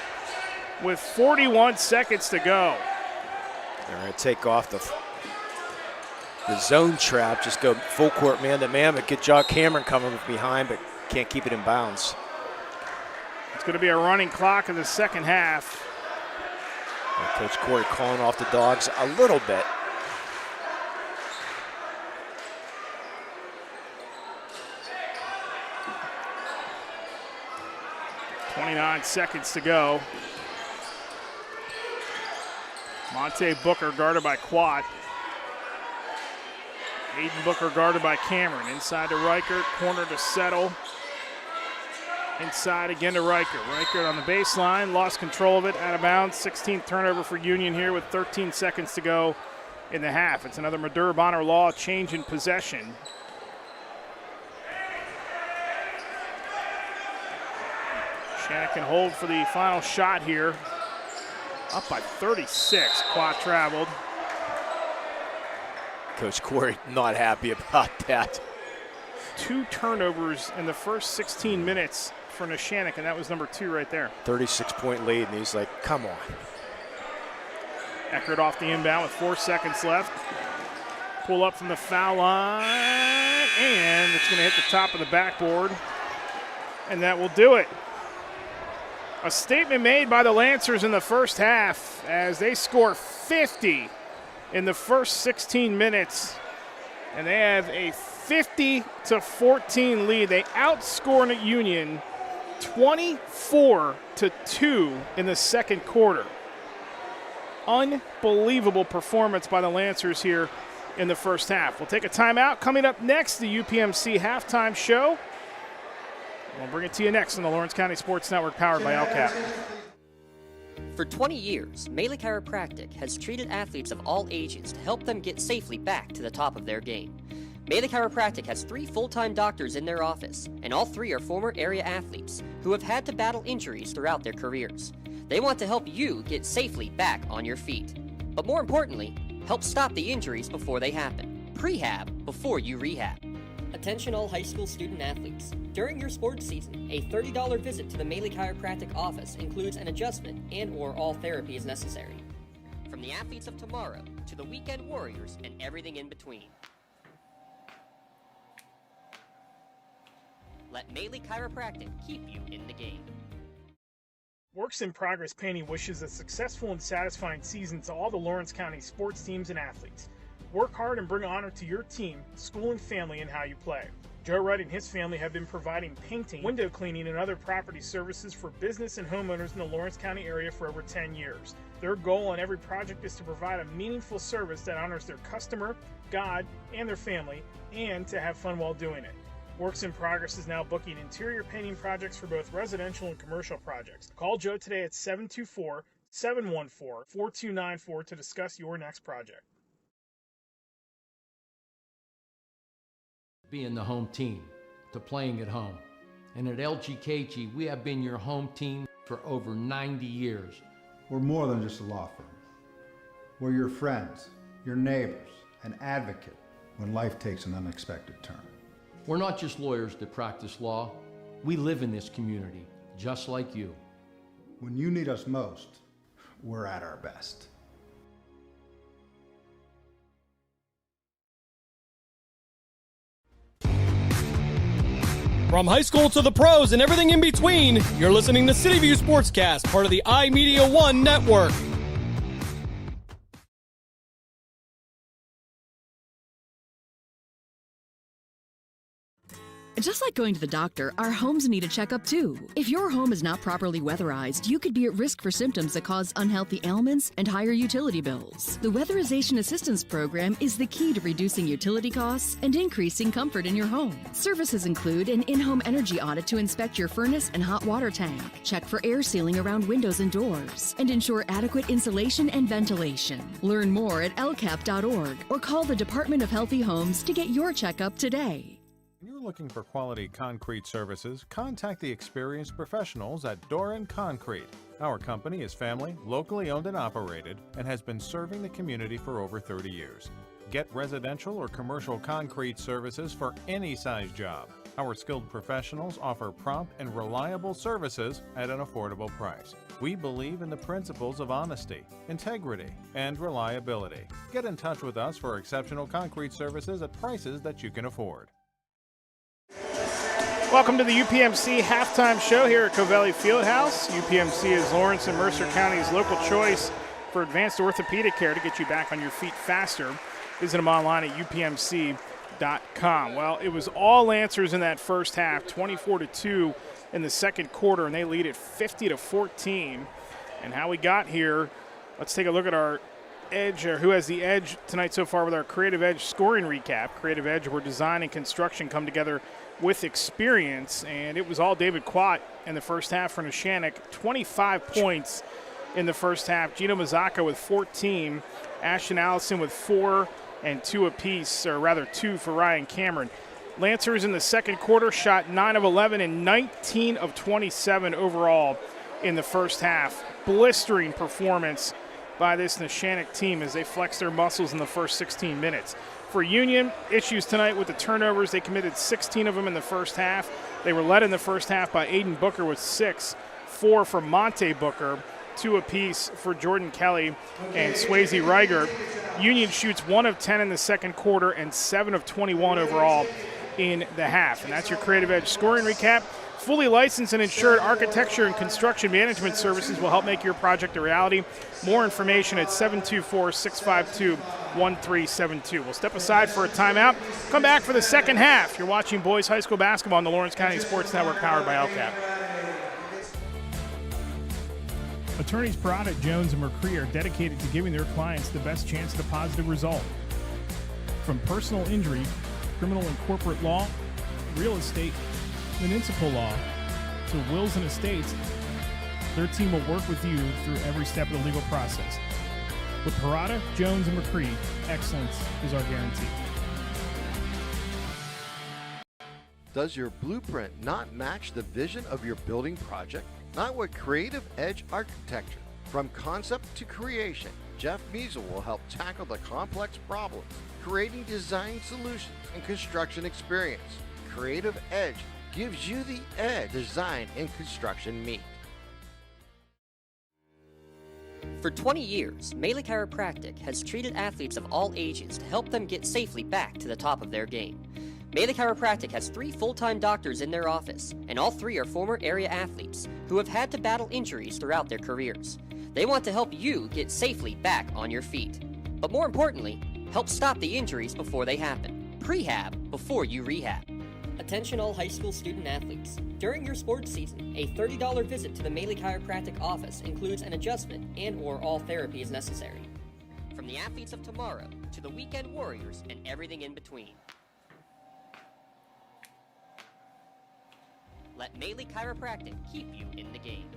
Speaker 7: with 41 seconds to go.
Speaker 9: They're going to take off the the zone trap, just go full court man-to-man, but get Jock Cameron coming from behind, but can't keep it in bounds.
Speaker 7: It's going to be a running clock in the second half.
Speaker 9: Coach Corey calling off the Dogs a little bit.
Speaker 7: .29 seconds to go. Monte Booker guarded by Quat. Aiden Booker guarded by Cameron. Inside to Reichert, corner to Settle. Inside again to Reichert. Reichert on the baseline, lost control of it, out of bounds. 16th turnover for Union here with 13 seconds to go in the half. It's another Madur Bonner Law change in possession. Shannon can hold for the final shot here. Up by 36, Quat traveled.
Speaker 9: Coach Corey not happy about that.
Speaker 7: 2 turnovers in the first 16 minutes for Neshannock, and that was number 2 right there.
Speaker 9: 36-point lead, and he's like, come on.
Speaker 7: Eckert off the inbound with 4 seconds left. Pull up from the foul line, and it's going to hit the top of the backboard, and that will do it. A statement made by the Lancers in the first half as they score 50 in the first 16 minutes, and they have a 50-14 lead. They outscore Union 24-2 in the second quarter. Unbelievable performance by the Lancers here in the first half. We'll take a timeout. Coming up next, the UPMC halftime show. We'll bring it to you next on the Lawrence County Sports Network, powered by LCAP.
Speaker 1: For 20 years, Melee Chiropractic has treated athletes of all ages to help them get safely back to the top of their game. Melee Chiropractic has 3 full-time doctors in their office, and all 3 are former area athletes who have had to battle injuries throughout their careers. They want to help you get safely back on your feet. But more importantly, help stop the injuries before they happen. Prehab before you rehab. Attention all high school student athletes. During your sports season, a $30 visit to the Melee Chiropractic office includes an adjustment and/or all therapy is necessary. From the athletes of tomorrow to the weekend warriors and everything in between. Let Melee Chiropractic keep you in the game.
Speaker 7: Works in Progress Painting wishes a successful and satisfying season to all the Lawrence County sports teams and athletes. Work hard and bring honor to your team, school, and family in how you play. Joe Wright and his family have been providing painting, window cleaning, and other property services for business and homeowners in the Lawrence County area for over 10 years. Their goal on every project is to provide a meaningful service that honors their customer, God, and their family, and to have fun while doing it. Works in Progress is now booking interior painting projects for both residential and commercial projects. Call Joe today at 724-714-4294 to discuss your next project.
Speaker 4: Being the home team, to playing at home. And at LGKG, we have been your home team for over 90 years.
Speaker 5: We're more than just a law firm. We're your friends, your neighbors, an advocate when life takes an unexpected turn.
Speaker 4: We're not just lawyers that practice law. We live in this community, just like you.
Speaker 5: When you need us most, we're at our best.
Speaker 23: From high school to the pros and everything in between, you're listening to City View Sportscast, part of the iMedia One network.
Speaker 24: Just like going to the doctor, our homes need a checkup too. If your home is not properly weatherized, you could be at risk for symptoms that cause unhealthy ailments and higher utility bills. The Weatherization Assistance Program is the key to reducing utility costs and increasing comfort in your home. Services include an in-home energy audit to inspect your furnace and hot water tank, check for air sealing around windows and doors, and ensure adequate insulation and ventilation. Learn more at lcap.org or call the Department of Healthy Homes to get your checkup today.
Speaker 25: If you're looking for quality concrete services, contact the experienced professionals at Doran Concrete. Our company is family, locally owned and operated, and has been serving the community for over 30 years. Get residential or commercial concrete services for any size job. Our skilled professionals offer prompt and reliable services at an affordable price. We believe in the principles of honesty, integrity, and reliability. Get in touch with us for exceptional concrete services at prices that you can afford.
Speaker 7: Welcome to the UPMC halftime show here at Covelli Fieldhouse. UPMC is Lawrence and Mercer County's local choice for advanced orthopedic care to get you back on your feet faster. Visit them online at upmc.com. Well, it was all Lancers in that first half, 24-2 in the second quarter, and they lead it 50-14. And how we got here, let's take a look at our edge, or who has the edge tonight so far with our Creative Edge scoring recap. Creative Edge, where design and construction come together with experience, and it was all David Quat in the first half for Neshannock. 25 points in the first half. Gino Mazzocca with 14, Ashton Allison with 4, and 2 apiece, or rather 2 for Ryan Cameron. Lancers in the second quarter shot 9 of 11 and 19 of 27 overall in the first half. Blistering performance by this Neshannock team as they flex their muscles in the first 16 minutes. For Union, issues tonight with the turnovers. They committed 16 of them in the first half. They were led in the first half by Aiden Booker with 6, 4 for Monte Booker, 2 apiece for Jordan Kelly and Swayze Reiger. Union shoots 1 of 10 in the second quarter and 7 of 21 overall in the half. And that's your Creative Edge scoring recap. Fully licensed and insured architecture and construction management services will help make your project a reality. More information at 724-652-1372. We'll step aside for a timeout. Come back for the second half. You're watching boys high school basketball on the Lawrence County Sports Network, powered by LCAP. Attorneys Parada, Jones, and McCree are dedicated to giving their clients the best chance at a positive result. From personal injury, criminal and corporate law, real estate, municipal law, to wills and estates, their team will work with you through every step of the legal process. With Parada, Jones, and McCree, excellence is our guarantee.
Speaker 13: Does your blueprint not match the vision of your building project? Not with Creative Edge Architecture. From concept to creation, Jeff Measle will help tackle the complex problems, creating design solutions and construction experience. Creative Edge gives you the edge design and construction meet.
Speaker 1: For 20 years, Melee Chiropractic has treated athletes of all ages to help them get safely back to the top of their game. Melee Chiropractic has 3 full-time doctors in their office, and all 3 are former area athletes who have had to battle injuries throughout their careers. They want to help you get safely back on your feet. But more importantly, help stop the injuries before they happen. Prehab before you rehab. Attention all high school student athletes. During your sports season, a $30 visit to the Melee Chiropractic office includes an adjustment and/or all therapy is necessary. From the athletes of tomorrow to the weekend warriors and everything in between. Let Melee Chiropractic keep you in the game.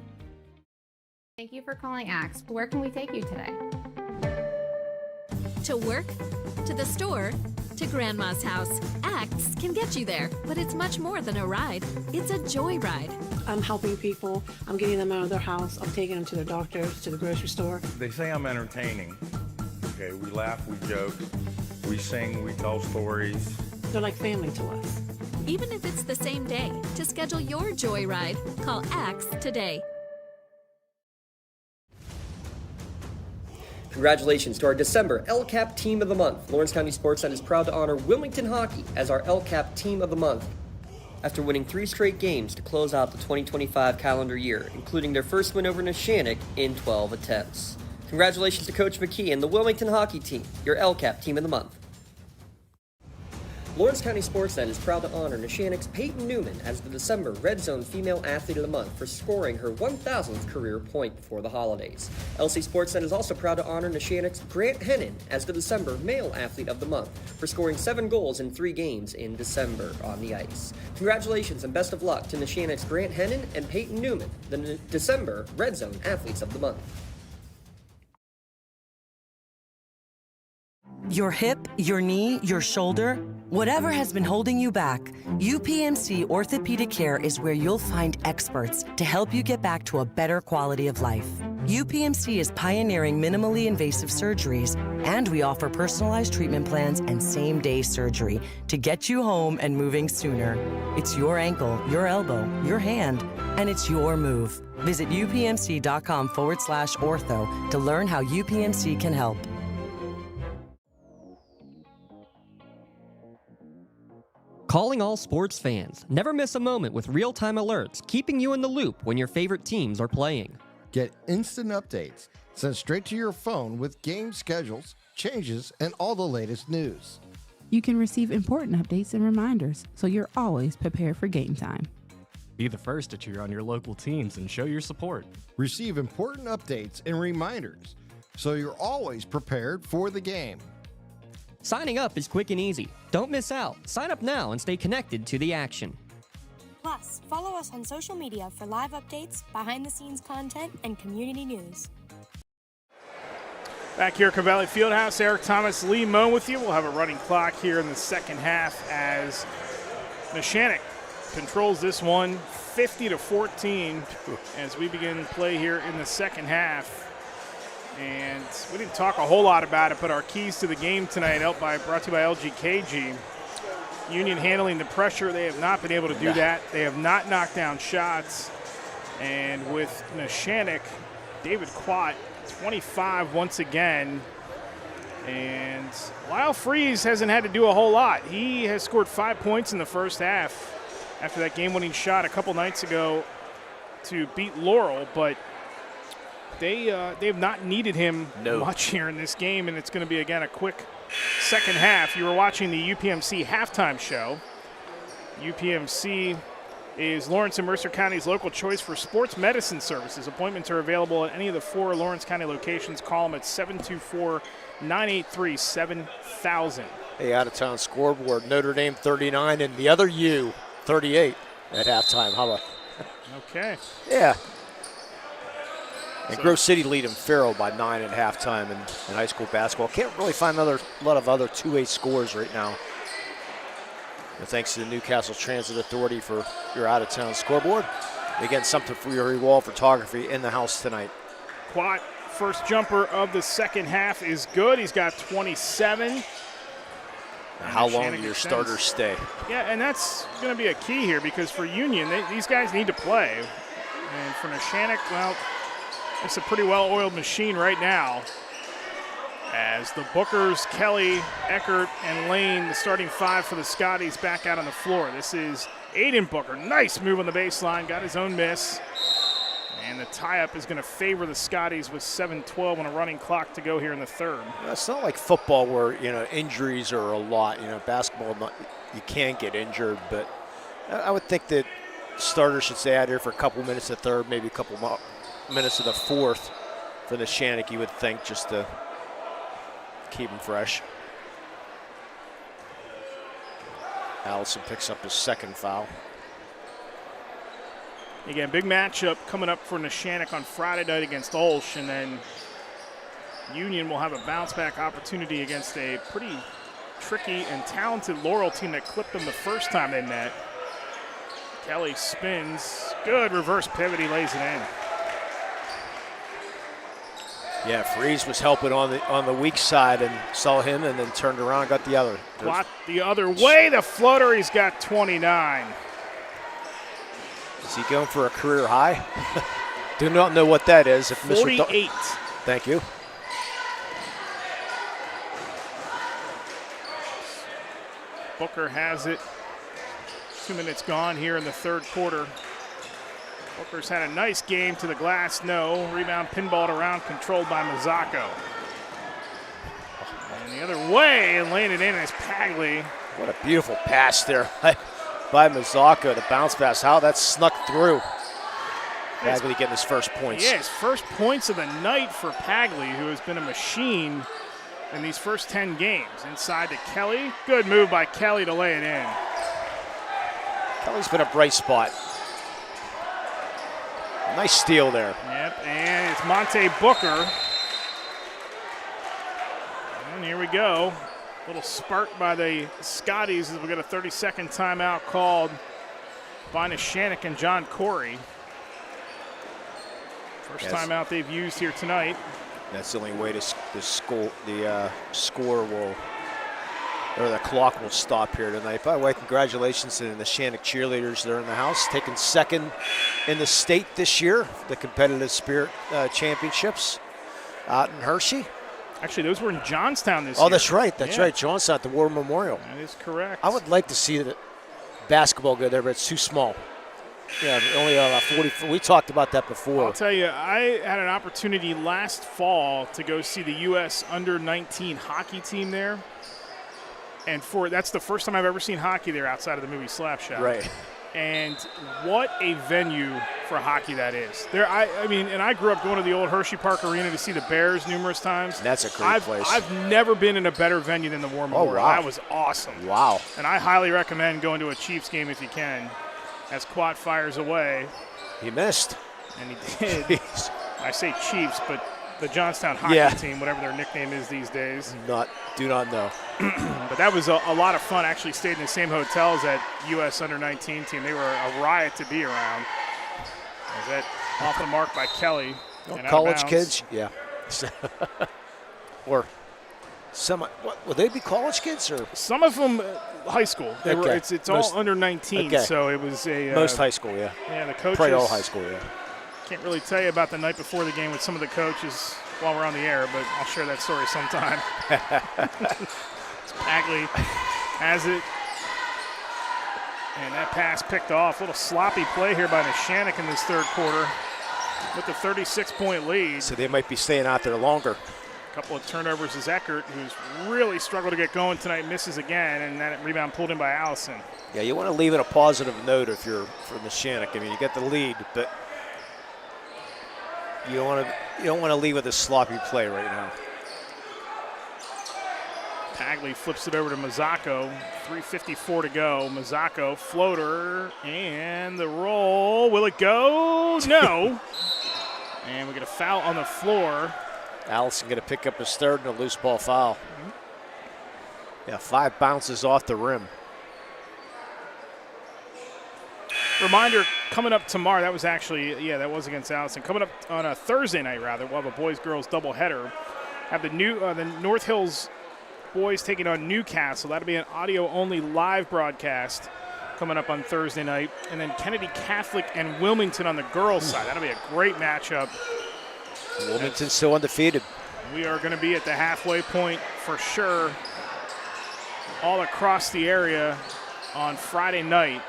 Speaker 3: Thank you for calling Axe. Where can we take you today?
Speaker 6: To work, to the store, to Grandma's house. Axe can get you there, but it's much more than a ride. It's a joyride.
Speaker 8: I'm helping people. I'm getting them out of their house. I'm taking them to their doctors, to the grocery store.
Speaker 10: They say I'm entertaining. Okay, we laugh, we joke, we sing, we tell stories.
Speaker 8: They're like family to us.
Speaker 6: Even if it's the same day, to schedule your joyride, call Axe today.
Speaker 1: Congratulations to our December LCAP Team of the Month. Lawrence County SportsNet is proud to honor Wilmington Hockey as our LCAP Team of the Month after winning 3 straight games to close out the 2025 calendar year, including their first win over Neshannock in 12 attempts. Congratulations to Coach McKee and the Wilmington Hockey Team, your LCAP Team of the Month. Lawrence County SportsNet is proud to honor Neshannock's Peyton Newman as the December Red Zone Female Athlete of the Month for scoring her 1,000th career point before the holidays. LC SportsNet is also proud to honor Neshannock's Grant Hennon as the December Male Athlete of the Month for scoring 7 goals in 3 games in December on the ice. Congratulations and best of luck to Neshannock's Grant Hennon and Peyton Newman, the December Red Zone Athletes of the Month.
Speaker 20: Your hip, your knee, your shoulder, whatever has been holding you back, UPMC Orthopedic Care is where you'll find experts to help you get back to a better quality of life. UPMC is pioneering minimally invasive surgeries, and we offer personalized treatment plans and same-day surgery to get you home and moving sooner. It's your ankle, your elbow, your hand, and it's your move. Visit upmc.com/ortho to learn how UPMC can help.
Speaker 1: Calling all sports fans. Never miss a moment with real-time alerts, keeping you in the loop when your favorite teams are playing.
Speaker 13: Get instant updates sent straight to your phone with game schedules, changes, and all the latest news.
Speaker 2: You can receive important updates and reminders, so you're always prepared for game time.
Speaker 11: Be the first to cheer on your local teams and show your support.
Speaker 13: Receive important updates and reminders, so you're always prepared for the game.
Speaker 1: Signing up is quick and easy. Don't miss out. Sign up now and stay connected to the action.
Speaker 16: Plus, follow us on social media for live updates, behind-the-scenes content, and community news.
Speaker 7: Back here at Covelli Fieldhouse, Eric Thomas, Lee Moan with you. We'll have a running clock here in the second half as Neshannock controls this one 50-14 as we begin play here in the second half. And we didn't talk a whole lot about it, but our keys to the game tonight brought to you by LGKG. Union handling the pressure. They have not been able to do that. They have not knocked down shots. And with Neshannock, David Quat, 25 once again. And Lyle Freeze hasn't had to do a whole lot. He has scored 5 points in the first half after that game-winning shot a couple nights ago to beat Laurel, but they have not needed him much here in this game, and it's going to be, again, a quick second half. You were watching the UPMC halftime show. UPMC is Lawrence and Mercer County's local choice for sports medicine services. Appointments are available at any of the 4 Lawrence County locations. Call them at 724-983-7000.
Speaker 9: Hey, out-of-town scoreboard, Notre Dame 39 and the other U 38 at halftime. How about
Speaker 7: Okay.
Speaker 9: Yeah. And Grove City lead in Farrell by 9 at halftime in high school basketball. Can't really find a lot of other 2A scores right now. And thanks to the Newcastle Transit Authority for your out-of-town scoreboard. Again, something for your wall photography in the house tonight.
Speaker 7: Quat, first jumper of the second half is good. He's got 27.
Speaker 9: How long do your starters stay?
Speaker 7: Yeah, and that's going to be a key here because for Union, these guys need to play. And for Neshannock, well, it's a pretty well-oiled machine right now. As the Bookers, Kelly, Eckert, and Lane, the starting 5 for the Scotties, back out on the floor. This is Aiden Booker. Nice move on the baseline, got his own miss. And the tie-up is going to favor the Scotties with 7:12 on a running clock to go here in the third.
Speaker 9: It's not like football where, injuries are a lot. Basketball, you can't get injured, but I would think that starters should stay out here for a couple minutes of the third, maybe a couple minutes of the fourth for the Neshannock, you would think, just to keep them fresh. Allison picks up his second foul.
Speaker 7: Again, big matchup coming up for Neshannock on Friday night against Olsh, and then Union will have a bounce-back opportunity against a pretty tricky and talented Laurel team that clipped them the first time they met. Kelly spins. Good reverse pivot. He lays it in.
Speaker 9: Yeah, Freeze was helping on the weak side and saw him and then turned around and got the other.
Speaker 7: Plot the other way. The floater, he's got 29.
Speaker 9: Is he going for a career high? Do not know what that is.
Speaker 7: 48.
Speaker 9: Thank you.
Speaker 7: Booker has it. 2 minutes gone here in the third quarter. Booker's had a nice game to the glass, no. Rebound pinballed around, controlled by Mazzocco. And the other way, and laying it in is Pagley.
Speaker 9: What a beautiful pass there by Mazzocco, the bounce pass. How that snuck through. Pagley getting his first points.
Speaker 7: Yeah, his first points of the night for Pagley, who has been a machine in these first 10 games. Inside to Kelly. Good move by Kelly to lay it in.
Speaker 9: Kelly's been a bright spot. Nice steal there.
Speaker 7: Yep, and it's Monte Booker. And here we go. A little spark by the Scotties as we get a 30-second timeout called by Neshannock and John Corey. First timeout they've used here tonight.
Speaker 9: That's the only way the score will, or the clock will stop here tonight. By the way, congratulations to the Neshannock cheerleaders. They're in the house, taking second in the state this year, the Competitive Spirit Championships out in Hershey.
Speaker 7: Actually, those were in Johnstown this year.
Speaker 9: Oh, that's right. That's right. Johnstown at the War Memorial.
Speaker 7: That is correct.
Speaker 9: I would like to see the basketball go there, but it's too small. Yeah, only 40. We talked about that before.
Speaker 7: I'll tell you, I had an opportunity last fall to go see the U.S. under-19 hockey team there. And that's the first time I've ever seen hockey there outside of the movie Slapshot.
Speaker 9: Right.
Speaker 7: And what a venue for hockey that is. I mean, I grew up going to the old Hershey Park Arena to see the Bears numerous times.
Speaker 9: That's a great place.
Speaker 7: I've never been in a better venue than the War Memorial.
Speaker 9: Oh, wow.
Speaker 7: That was awesome.
Speaker 9: Wow.
Speaker 7: And I highly recommend going to a Chiefs game if you can. As Quat fires away.
Speaker 9: He missed.
Speaker 7: And he did. I say Chiefs, but the Johnstown hockey team, whatever their nickname is these days.
Speaker 9: Do not know.
Speaker 7: But that was a lot of fun. Actually stayed in the same hotel as that U.S. under-19 team. They were a riot to be around. Was that off the mark by Kelly.
Speaker 9: College kids? Yeah. Or some, will they be college kids? Or
Speaker 7: some of them high school. It's all under 19,
Speaker 9: okay.
Speaker 7: So it was a
Speaker 9: most high school, yeah.
Speaker 7: Yeah, the coaches.
Speaker 9: Probably all high school, yeah.
Speaker 7: Can't really tell you about the night before the game with some of the coaches while we're on the air, but I'll share that story sometime. Bagley has it, and that pass picked off. A little sloppy play here by Neshannock in this third quarter with the 36-point lead.
Speaker 9: So they might be staying out there longer.
Speaker 7: A couple of turnovers as Eckert, who's really struggled to get going tonight, misses again, and that rebound pulled in by Allison.
Speaker 9: Yeah, you want to leave it a positive note if you're from Neshannock. I mean, you get the lead, but you don't want to leave with a sloppy play right now.
Speaker 7: Bagley flips it over to Mazzocco. 3:54 to go. Mazzocco, floater, and the roll. Will it go? No. And we get a foul on the floor.
Speaker 9: Allison going to pick up his third and a loose ball foul. Yeah, 5 bounces off the rim.
Speaker 7: Reminder, coming up tomorrow, that was actually, that was against Allison. Coming up on a Thursday night, rather, we'll have a boys-girls doubleheader. Have the North Hills boys taking on Newcastle. That'll be an audio-only live broadcast coming up on Thursday night. And then Kennedy Catholic and Wilmington on the girls' side. That'll be a great matchup.
Speaker 9: Wilmington's still undefeated.
Speaker 7: We are going to be at the halfway point for sure all across the area on Friday night,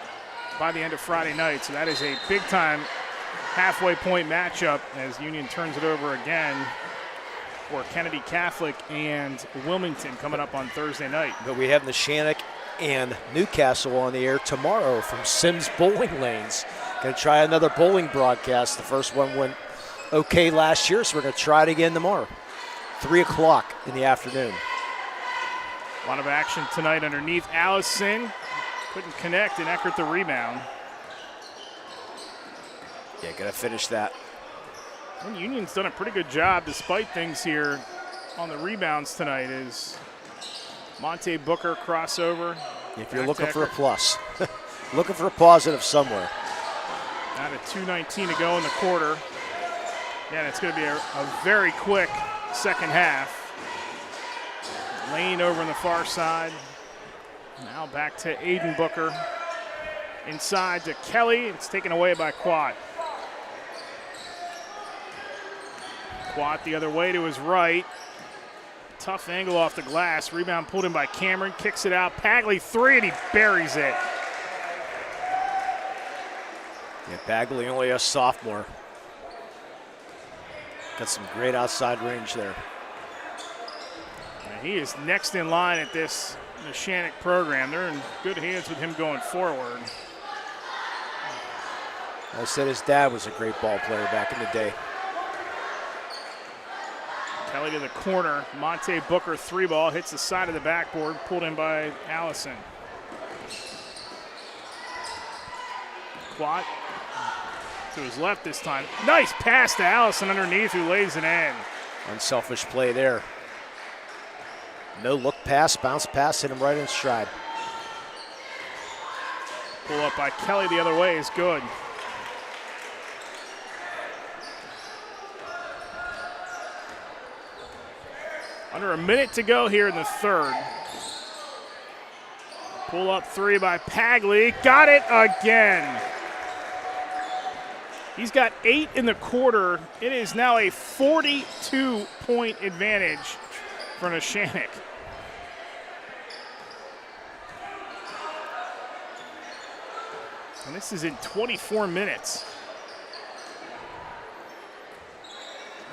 Speaker 7: by the end of Friday night. So that is a big-time halfway point matchup as Union turns it over again for Kennedy Catholic and Wilmington coming up on Thursday night.
Speaker 9: But we have Neshannock and Newcastle on the air tomorrow from Sims Bowling Lanes. Going to try another bowling broadcast. The first one went okay last year, so we're going to try it again tomorrow. 3 o'clock in the afternoon.
Speaker 7: A lot of action tonight underneath. Allison couldn't connect, and Eckert the rebound.
Speaker 9: Yeah, got to finish that.
Speaker 7: And Union's done a pretty good job despite things here on the rebounds tonight. Is Monte Booker crossover.
Speaker 9: If you're looking for a plus, looking for a positive somewhere.
Speaker 7: Out of 2:19 to go in the quarter. Yeah, it's going to be a very quick second half. Lane over on the far side. Now back to Aiden Booker. Inside to Kelly. It's taken away by Quat. Quat the other way to his right. Tough angle off the glass. Rebound pulled in by Cameron. Kicks it out. Bagley 3, and he buries it.
Speaker 9: Yeah, Bagley only a sophomore. Got some great outside range there.
Speaker 7: And he is next in line at this Neshannock program. They're in good hands with him going forward.
Speaker 9: I said his dad was a great ball player back in the day.
Speaker 7: Kelly to the corner. Monte Booker 3-ball hits the side of the backboard, pulled in by Allison. Quat to his left this time. Nice pass to Allison underneath, who lays it in.
Speaker 9: Unselfish play there. No look pass, bounce pass, hit him right in stride.
Speaker 7: Pull up by Kelly the other way is good. Under a minute to go here in the third. Pull up three by Pagley. Got it again. He's got 8 in the quarter. It is now a 42-point advantage for Neshannock. And this is in 24 minutes.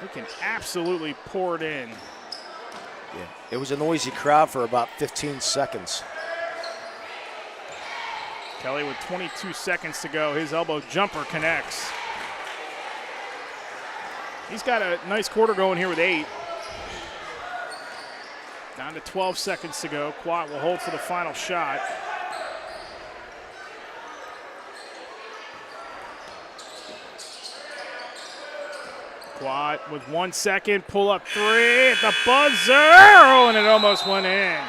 Speaker 7: They can absolutely pour it in.
Speaker 9: Yeah, it was a noisy crowd for about 15 seconds.
Speaker 7: Kelly with 22 seconds to go. His elbow jumper connects. He's got a nice quarter going here with 8. Down to 12 seconds to go. Quat will hold for the final shot. Quat with 1 second. Pull up three at the buzzer. Oh, and it almost went in.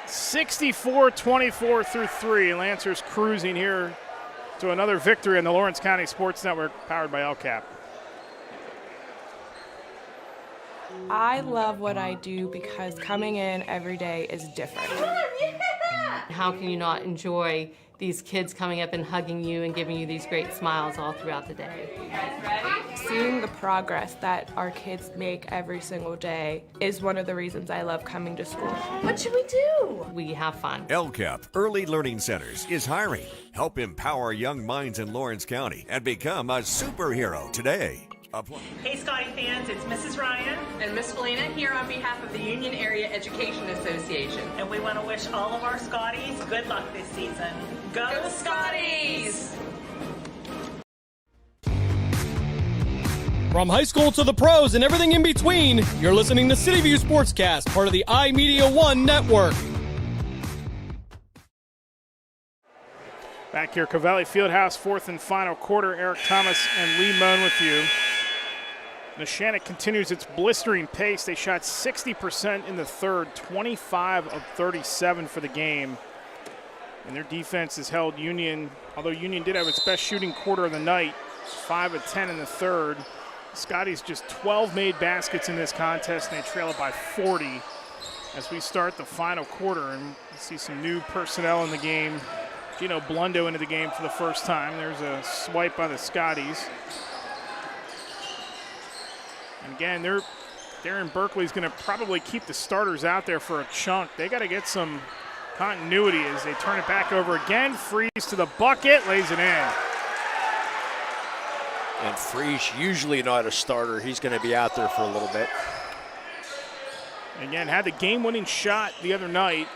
Speaker 7: 64-24 through 3. Lancers cruising here to another victory on the Lawrence County Sports Network, powered by LCAP.
Speaker 12: I love what I do because coming in every day is different.
Speaker 14: How can you not enjoy these kids coming up and hugging you and giving you these great smiles all throughout the day? You guys ready?
Speaker 12: Seeing the progress that our kids make every single day is one of the reasons I love coming to school.
Speaker 14: What should we do? We have fun.
Speaker 15: LCAP Early Learning Centers is hiring. Help empower young minds in Lawrence County and become a superhero today.
Speaker 17: Hey Scotty fans, it's Mrs. Ryan
Speaker 19: and Miss Felina here on behalf of the Union Area Education Association.
Speaker 17: And we want to wish all of our Scotties good luck this season. Go Scotties!
Speaker 23: From high school to the pros and everything in between, you're listening to City View Sportscast, part of the iMedia One network.
Speaker 7: Back here, Covelli Fieldhouse, fourth and final quarter. Eric Thomas and Lee Moan with you. Neshannock continues its blistering pace. They shot 60% in the third, 25 of 37 for the game. And their defense has held Union, although Union did have its best shooting quarter of the night, 5 of 10 in the third. Scotties just 12 made baskets in this contest, and they trail it by 40 as we start the final quarter. And we see some new personnel in the game. Gino Blundo into the game for the first time. There's a swipe by the Scotties. And again, Darren Berkeley's going to probably keep the starters out there for a chunk. They got to get some continuity as they turn it back over again. Freeze to the bucket, lays it in.
Speaker 9: And Freeze, usually not a starter. He's going to be out there for a little bit.
Speaker 7: Again, had the game-winning shot the other night.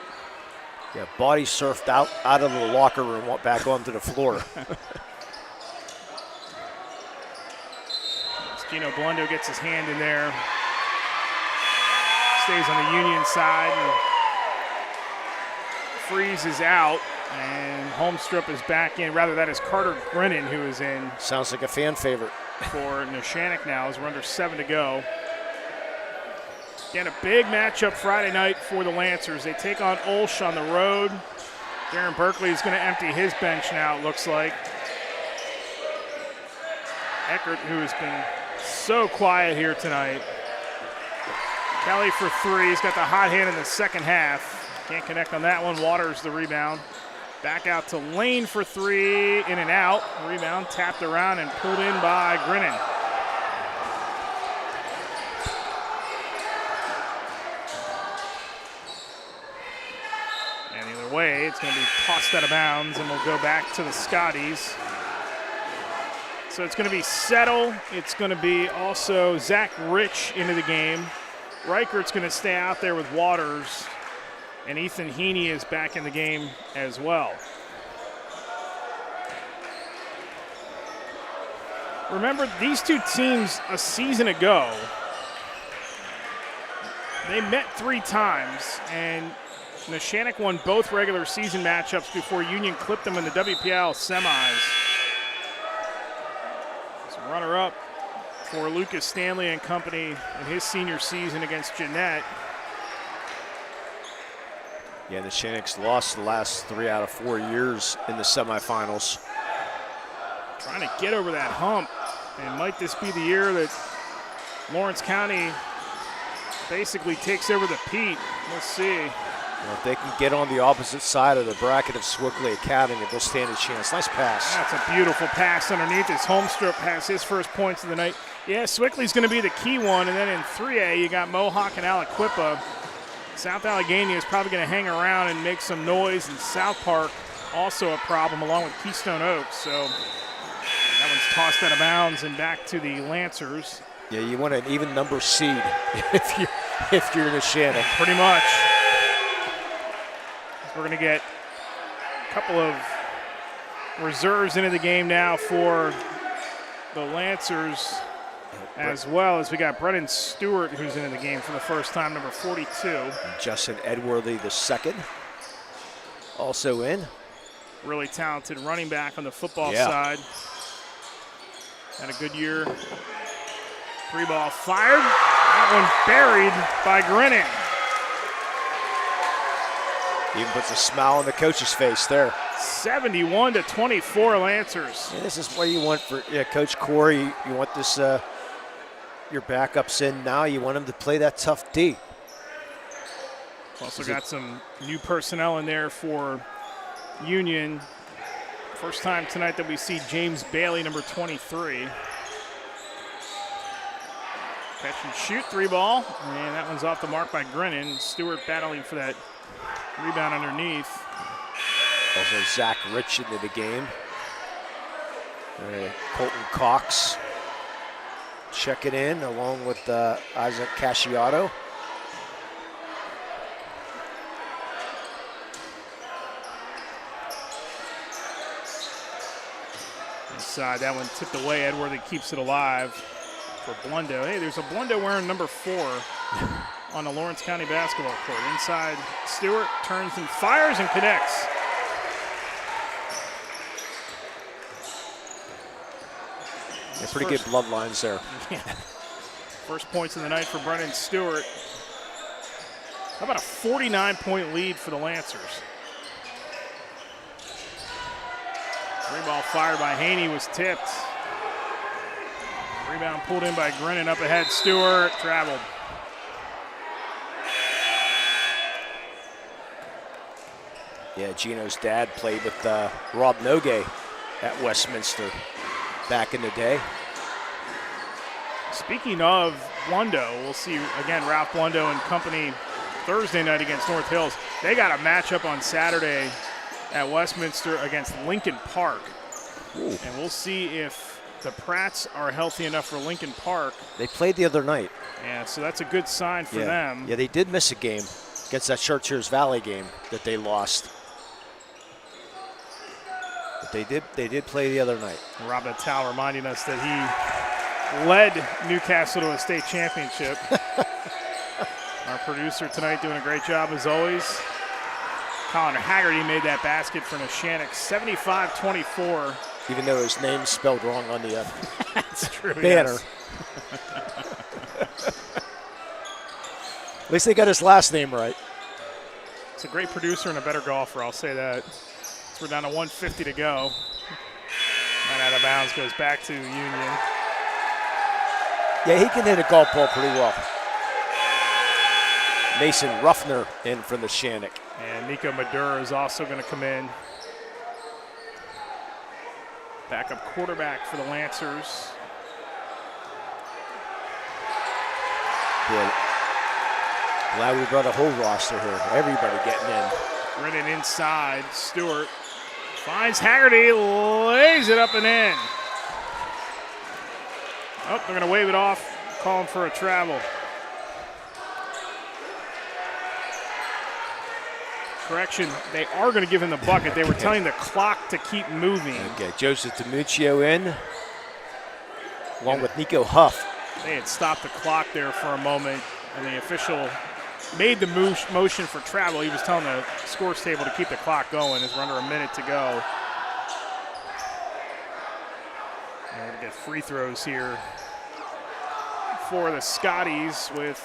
Speaker 9: Yeah, body surfed out of the locker room, went back onto the floor.
Speaker 7: Gino Blundo gets his hand in there. Stays on the Union side. And Freeze is out, and Holmstrup is back in. Rather, that is Carter Brennan who is in.
Speaker 9: Sounds like a fan favorite.
Speaker 7: For Neshannock now as we're under 7 to go. Again, a big matchup Friday night for the Lancers. They take on Olsh on the road. Darren Berkeley is going to empty his bench now, it looks like. Eckert, who has been so quiet here tonight. Kelly for 3. He's got the hot hand in the second half. Can't connect on that one. Waters the rebound. Back out to Lane for 3. In and out. Rebound tapped around and pulled in by Grinnan. And either way, it's going to be tossed out of bounds, and we'll go back to the Scotties. So it's going to be Settle. It's going to be also Zach Rich into the game. Reichert's going to stay out there with Waters. And Ethan Heaney is back in the game as well. Remember, these two teams a season ago, they met 3 times, and Neshannock won both regular season matchups before Union clipped them in the WPIAL semis. Runner-up for Lucas Stanley and company in his senior season against Jeanette.
Speaker 9: Yeah, the Neshannock's lost the last 3 out of 4 years in the semifinals.
Speaker 7: Trying to get over that hump. And might this be the year that Lawrence County basically takes over the Pete? We'll see.
Speaker 9: Well, if they can get on the opposite side of the bracket of Swickley Academy, they'll stand a chance. Nice pass.
Speaker 7: That's a beautiful pass underneath. His Holmstrup has his first points of the night. Yeah, Swickley's going to be the key one. And then in 3A, you got Mohawk and Aliquippa. South Allegheny is probably going to hang around and make some noise. And South Park also a problem, along with Keystone Oaks. So that one's tossed out of bounds and back to the Lancers.
Speaker 9: Yeah, you want an even number seed if you're Neshannock.
Speaker 7: Pretty much. We're going to get a couple of reserves into the game now for the Lancers, as well as we got Brennan Stewart, who's into the game for the first time, number 42.
Speaker 9: Justin Edworthy II, also in.
Speaker 7: Really talented running back on the football side. Had a good year. 3-ball fired. That one buried by Grinning.
Speaker 9: Even puts a smile on the coach's face there.
Speaker 7: 71-24 Lancers.
Speaker 9: Yeah, this is what you want for Coach Corey. You want this your backups in now. You want him to play that tough D.
Speaker 7: Also got some new personnel in there for Union. First time tonight that we see James Bailey, number 23. Catch and shoot, 3-ball. And that one's off the mark by Grinning. Stewart battling for that rebound underneath.
Speaker 9: Also Zach Rich into the game. Colton Cox checking in along with Isaac Casciato.
Speaker 7: Inside, that one tipped away. Edworthy keeps it alive for Blundo. Hey, there's a Blundo wearing number 4 on the Lawrence County basketball court. Inside, Stewart turns and fires and connects.
Speaker 9: Yeah, pretty good bloodlines there.
Speaker 7: Yeah. First points of the night for Brennan Stewart. How about a 49-point lead for the Lancers? 3-ball fired by Haney was tipped. Rebound pulled in by Grinning. Up ahead, Stewart traveled.
Speaker 9: Yeah, Gino's dad played with Rob Nogay at Westminster back in the day.
Speaker 7: Speaking of Blundo, we'll see again Ralph Blundo and company Thursday night against North Hills. They got a matchup on Saturday at Westminster against Lincoln Park.
Speaker 9: Ooh. And
Speaker 7: we'll see if the Pratts are healthy enough for Lincoln Park.
Speaker 9: They played the other night.
Speaker 7: Yeah, so that's a good sign for them.
Speaker 9: Yeah, they did miss a game against that Chartiers Valley game that they lost. But they did play the other night.
Speaker 7: Rob Natal reminding us that he led Newcastle to a state championship. Our producer tonight doing a great job as always. Colin Haggerty made that basket for Neshannock, 75-24.
Speaker 9: Even though his name's spelled wrong on the
Speaker 7: That's true,
Speaker 9: banner.
Speaker 7: Yes.
Speaker 9: At least they got his last name right.
Speaker 7: It's a great producer and a better golfer, I'll say that. So we're down to 150 to go. And out of bounds goes back to Union.
Speaker 9: Yeah, he can hit a golf ball pretty well. Mason Ruffner in from the Neshannock.
Speaker 7: And Nico Madura is also going to come in. Backup quarterback for the Lancers.
Speaker 9: Good. Glad we brought a whole roster here. Everybody getting in.
Speaker 7: Grinning inside. Stewart finds Haggerty, lays it up and in. Oh, they're going to wave it off, calling for a travel. Correction, they are going to give him the bucket. They were telling the clock to keep moving.
Speaker 9: Okay, Joseph DiMuccio in, along with Nico Huff.
Speaker 7: They had stopped the clock there for a moment, and the official made the motion for travel. He was telling the scores table to keep the clock going as we're under a minute to go. And we're going to get free throws here for the Scotties with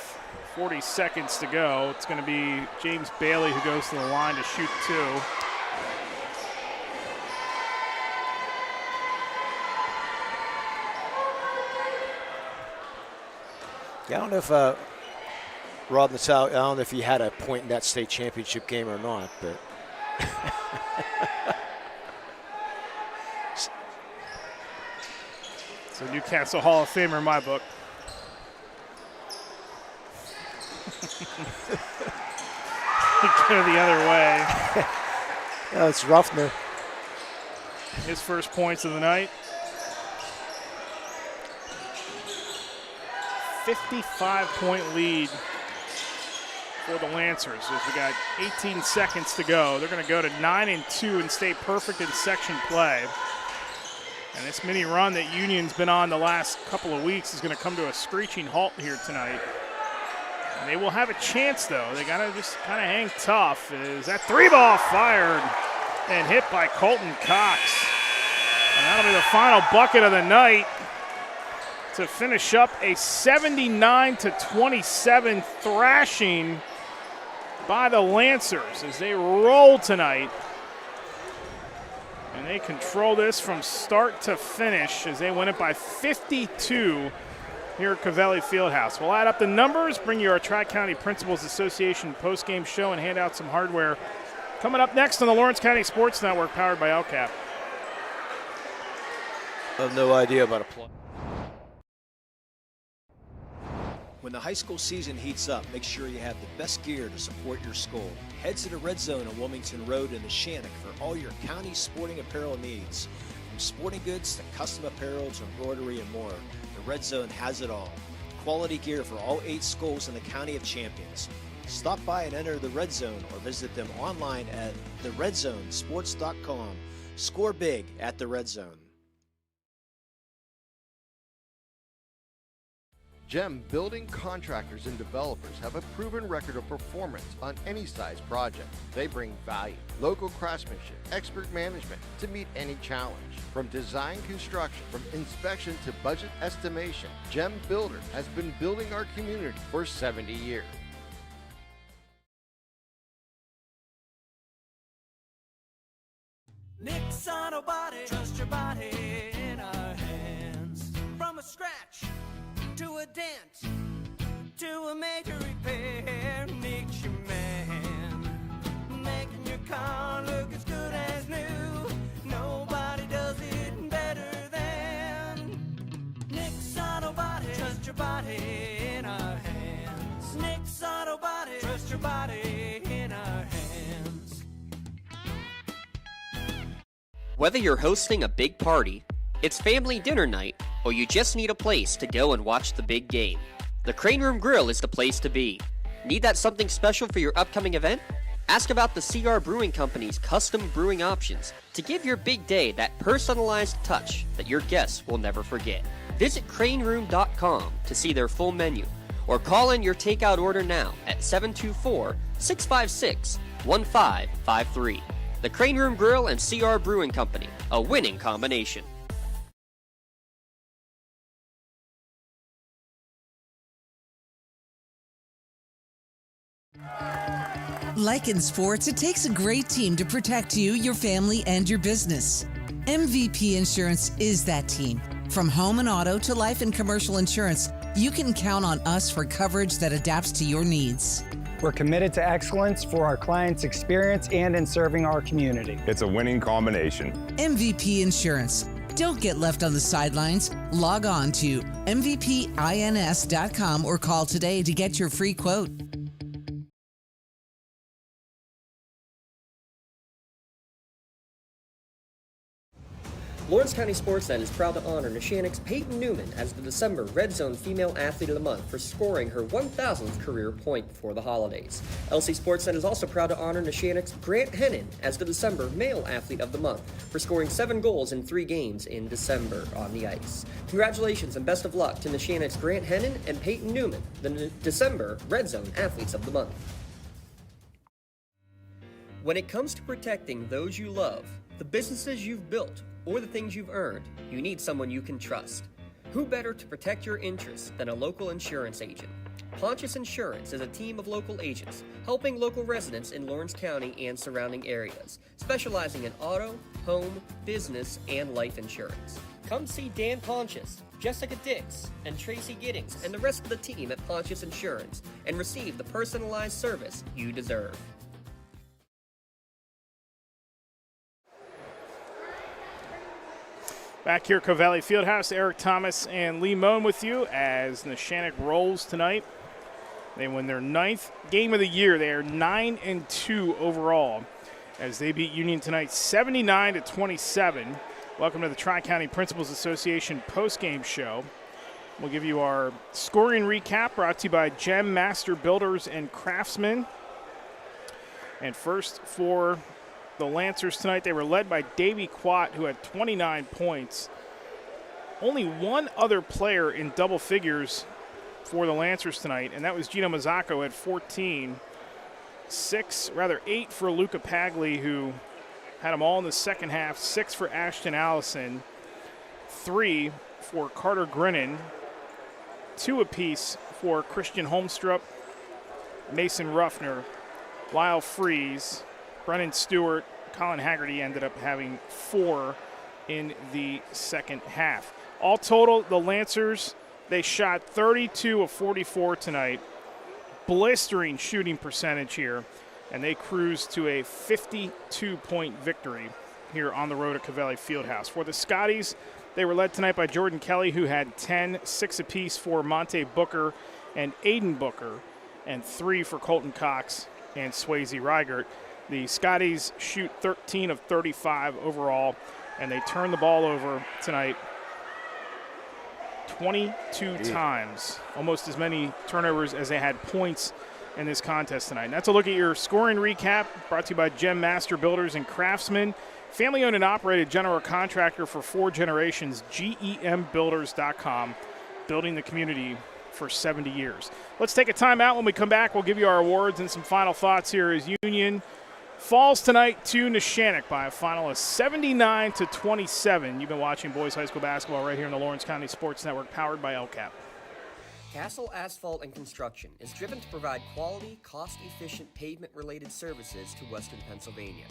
Speaker 7: 40 seconds to go. It's going to be James Bailey who goes to the line to shoot 2.
Speaker 9: Yeah, I don't know if Rod Nassau, I don't know if he had a point in that state championship game or not, but
Speaker 7: it's a Newcastle Hall of Famer in my book. He go the other way.
Speaker 9: Yeah, it's rough there.
Speaker 7: His first points of the night. 55-point lead for the Lancers as we got 18 seconds to go. They're going to go to 9-2 and stay perfect in section play. And this mini run that Union's been on the last couple of weeks is going to come to a screeching halt here tonight. And they will have a chance, though. They got to just kind of hang tough. Is that 3-ball fired and hit by Colton Cox. And that'll be the final bucket of the night to finish up a 79-27 thrashing by the Lancers as they roll tonight. And they control this from start to finish as they win it by 52 here at Covelli Fieldhouse. We'll add up the numbers, bring you our Tri-County Principals Association postgame show, and hand out some hardware. Coming up next on the Lawrence County Sports Network, powered by LCAP.
Speaker 9: I have no idea about a play.
Speaker 4: When the high school season heats up, make sure you have the best gear to support your school. Head to the Red Zone on Wilmington Road in Neshannock for all your county sporting apparel needs. From sporting goods to custom apparel to embroidery and more, the Red Zone has it all. Quality gear for all 8 schools in the County of Champions. Stop by and enter the Red Zone or visit them online at theredzonesports.com. Score big at the Red Zone.
Speaker 13: GEM building contractors and developers have a proven record of performance on any size project. They bring value, local craftsmanship, expert management to meet any challenge. From design construction, from inspection to budget estimation, GEM Builder has been building our community for 70 years.
Speaker 5: Nick's Auto Body, trust your body in our hands. From a scratch to a dent, to a major repair, Nick's your man. Making your car look as good as new. Nobody does it better than Nick's Auto Body. Trust your body in our hands. Nick's Auto Body. Trust your body in our hands.
Speaker 1: Whether you're hosting a big party, it's family dinner night, or you just need a place to go and watch the big game, the Crane Room Grill is the place to be. Need that something special for your upcoming event? Ask about the CR Brewing Company's custom brewing options to give your big day that personalized touch that your guests will never forget. Visit craneroom.com to see their full menu, or call in your takeout order now at 724-656-1553. The Crane Room Grill and CR Brewing Company, a winning combination.
Speaker 18: Like in sports, it takes a great team to protect you, your family, and your business. MVP Insurance is that team. From home and auto to life and commercial insurance, you can count on us for coverage that adapts to your needs.
Speaker 21: We're committed to excellence for our clients' experience and in serving our community.
Speaker 22: It's a winning combination.
Speaker 18: MVP Insurance. Don't get left on the sidelines. Log on to mvpins.com or call today to get your free quote.
Speaker 1: Lawrence County SportsNet is proud to honor Neshannock's Peyton Newman as the December Red Zone Female Athlete of the Month for scoring her 1,000th career point before the holidays. LC SportsNet is also proud to honor Neshannock's Grant Hennon as the December Male Athlete of the Month for scoring 7 goals in 3 games in December on the ice. Congratulations and best of luck to Neshannock's Grant Hennon and Peyton Newman, the December Red Zone Athletes of the Month. When it comes to protecting those you love, the businesses you've built, or the things you've earned, you need someone you can trust. Who better to protect your interests than a local insurance agent? Pontius Insurance is a team of local agents helping local residents in Lawrence County and surrounding areas, specializing in auto, home, business, and life insurance. Come see Dan Pontius, Jessica Dix, and Tracy Giddings and the rest of the team at Pontius Insurance and receive the personalized service you deserve.
Speaker 7: Back here at Covelli Fieldhouse, Eric Thomas and Lee Moen with you as Neshannock rolls tonight. They win their 9th game of the year. They are 9-2 overall as they beat Union tonight 79-27. Welcome to the Tri-County Principals Association postgame show. We'll give you our scoring recap brought to you by Gem Master Builders and Craftsmen. And first for the Lancers tonight, they were led by Davey Quat, who had 29 points. Only one other player in double figures for the Lancers tonight, and that was Gino Mazzacco at 14. 8 for Luca Pagli, who had them all in the second half. 6 for Ashton Allison. 3 for Carter Grinnan. 2 apiece for Christian Holmstrup, Mason Ruffner, Lyle Freeze, Brennan Stewart, Colin Haggerty ended up having 4 in the second half. All total, the Lancers, they shot 32 of 44 tonight. Blistering shooting percentage here, and they cruised to a 52-point victory here on the road at Covelli Fieldhouse. For the Scotties, they were led tonight by Jordan Kelly, who had 10, 6 apiece for Monte Booker and Aiden Booker, and 3 for Colton Cox and Swayze Reigert. The Scotties shoot 13 of 35 overall, and they turn the ball over tonight 22 times, almost as many turnovers as they had points in this contest tonight. And that's a look at your scoring recap brought to you by Gem Master Builders and Craftsmen, family-owned and operated general contractor for 4 generations, GEMbuilders.com, building the community for 70 years. Let's take a timeout. When we come back, we'll give you our awards and some final thoughts here as Union falls tonight to Neshannock by a final of 79-27. You've been watching boys high school basketball right here in the Lawrence County Sports Network, powered by LCAP.
Speaker 1: Castle Asphalt and Construction is driven to provide quality, cost-efficient pavement-related services to Western Pennsylvania.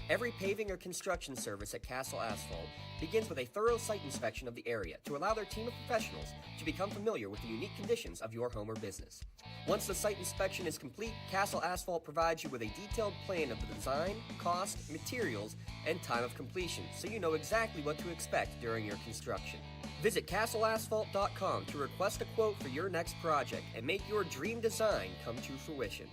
Speaker 1: Every paving or construction service at Castle Asphalt begins with a thorough site inspection of the area to allow their team of professionals to become familiar with the unique conditions of your home or business. Once the site inspection is complete, Castle Asphalt provides you with a detailed plan of the design, cost, materials, and time of completion, so you know exactly what to expect during your construction. Visit castleasphalt.com to request a quote for your next project and make your dream design come to fruition.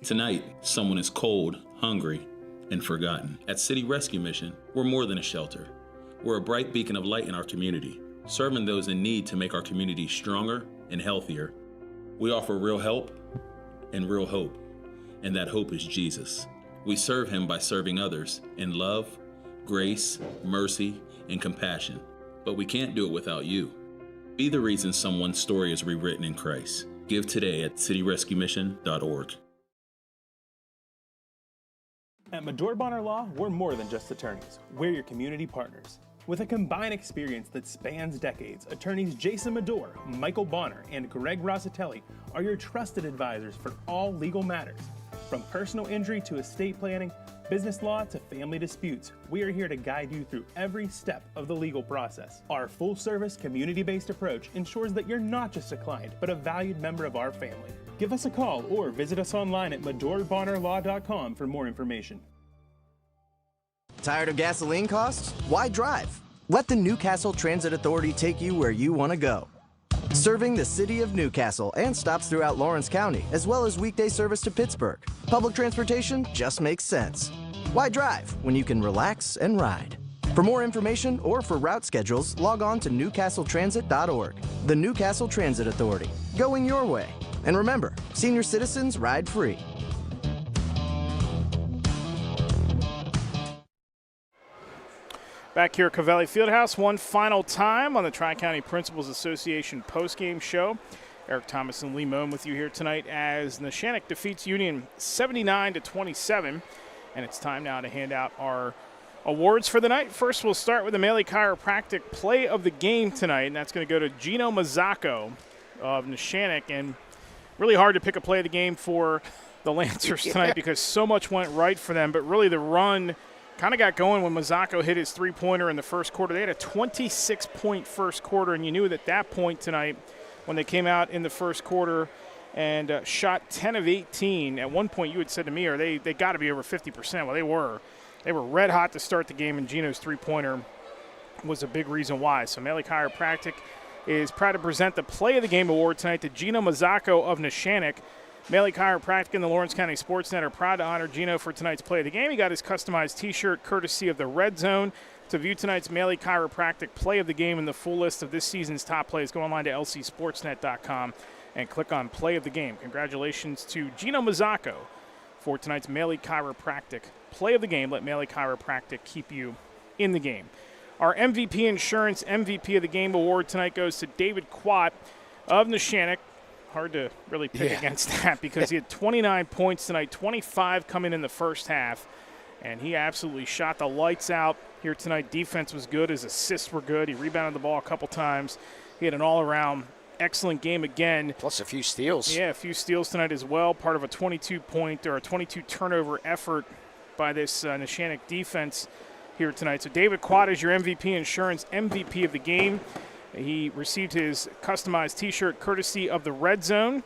Speaker 3: Tonight, someone is cold, hungry, and forgotten. At City Rescue Mission, we're more than a shelter. We're a bright beacon of light in our community, serving those in need to make our community stronger and healthier. We offer real help and real hope, and that hope is Jesus. We serve him by serving others in love, grace, mercy, and compassion. But we can't do it without you. Be the reason someone's story is rewritten in Christ. Give today at cityrescuemission.org.
Speaker 10: At Medore Bonner Law, we're more than just attorneys. We're your community partners. With a combined experience that spans decades, attorneys Jason Medore, Michael Bonner, and Greg Rossitelli are your trusted advisors for all legal matters. From personal injury to estate planning, business law to family disputes, we are here to guide you through every step of the legal process. Our full-service, community-based approach ensures that you're not just a client, but a valued member of our family. Give us a call or visit us online at MedoreBonnerLaw.com for more information.
Speaker 22: Tired of gasoline costs? Why drive? Let the Newcastle Transit Authority take you where you want to go. Serving the city of Newcastle and stops throughout Lawrence County, as well as weekday service to Pittsburgh. Public transportation just makes sense. Why drive when you can relax and ride? For more information or for route schedules, log on to newcastletransit.org. The Newcastle Transit Authority, going your way. And remember, senior citizens ride free.
Speaker 7: Back here at Covelli Fieldhouse, one final time on the Tri-County Principals Association postgame show. Eric Thomas and Lee Moen with you here tonight as Neshannock defeats Union 79-27. And it's time now to hand out our Awards for the night. First, we'll start with the Maley Chiropractic Play of the Game tonight, and that's going to go to Gino Mazzacco of Neshannock. And really hard to pick a play of the game for the Lancers tonight because so much went right for them. But really the run kind of got going when Mazzacco hit his three-pointer in the first quarter. They had a 26-point first quarter, and you knew at that point tonight when they came out in the first quarter and shot 10 of 18. At one point you had said to me, they got to be over 50%. Well, they were. They were red hot to start the game, and Gino's three-pointer was a big reason why. So Maley Chiropractic is proud to present the Play of the Game award tonight to Gino Mazzacco of Neshannock. Maley Chiropractic and the Lawrence County SportsNet are proud to honor Gino for tonight's Play of the Game. He got his customized T-shirt courtesy of the Red Zone. To view tonight's Maley Chiropractic Play of the Game and the full list of this season's top plays, go online to lcsportsnet.com and click on Play of the Game. Congratulations to Gino Mazzacco for tonight's Maley Chiropractic Play of the Game. Let Maley Chiropractic keep you in the game. Our MVP Insurance MVP of the Game award tonight goes to David Quat of Neshannock. Hard to really pick against that because he had 29 points tonight, 25 coming in the first half, and he absolutely shot the lights out here tonight. Defense was good. His assists were good. He rebounded the ball a couple times. He had an all-around excellent game again.
Speaker 9: Plus a few steals.
Speaker 7: Yeah, a few steals tonight as well, part of a 22-point or a 22-turnover effort by this Neshannock defense here tonight. So David Quad is your MVP Insurance MVP of the game. He received his customized T-shirt courtesy of the Red Zone.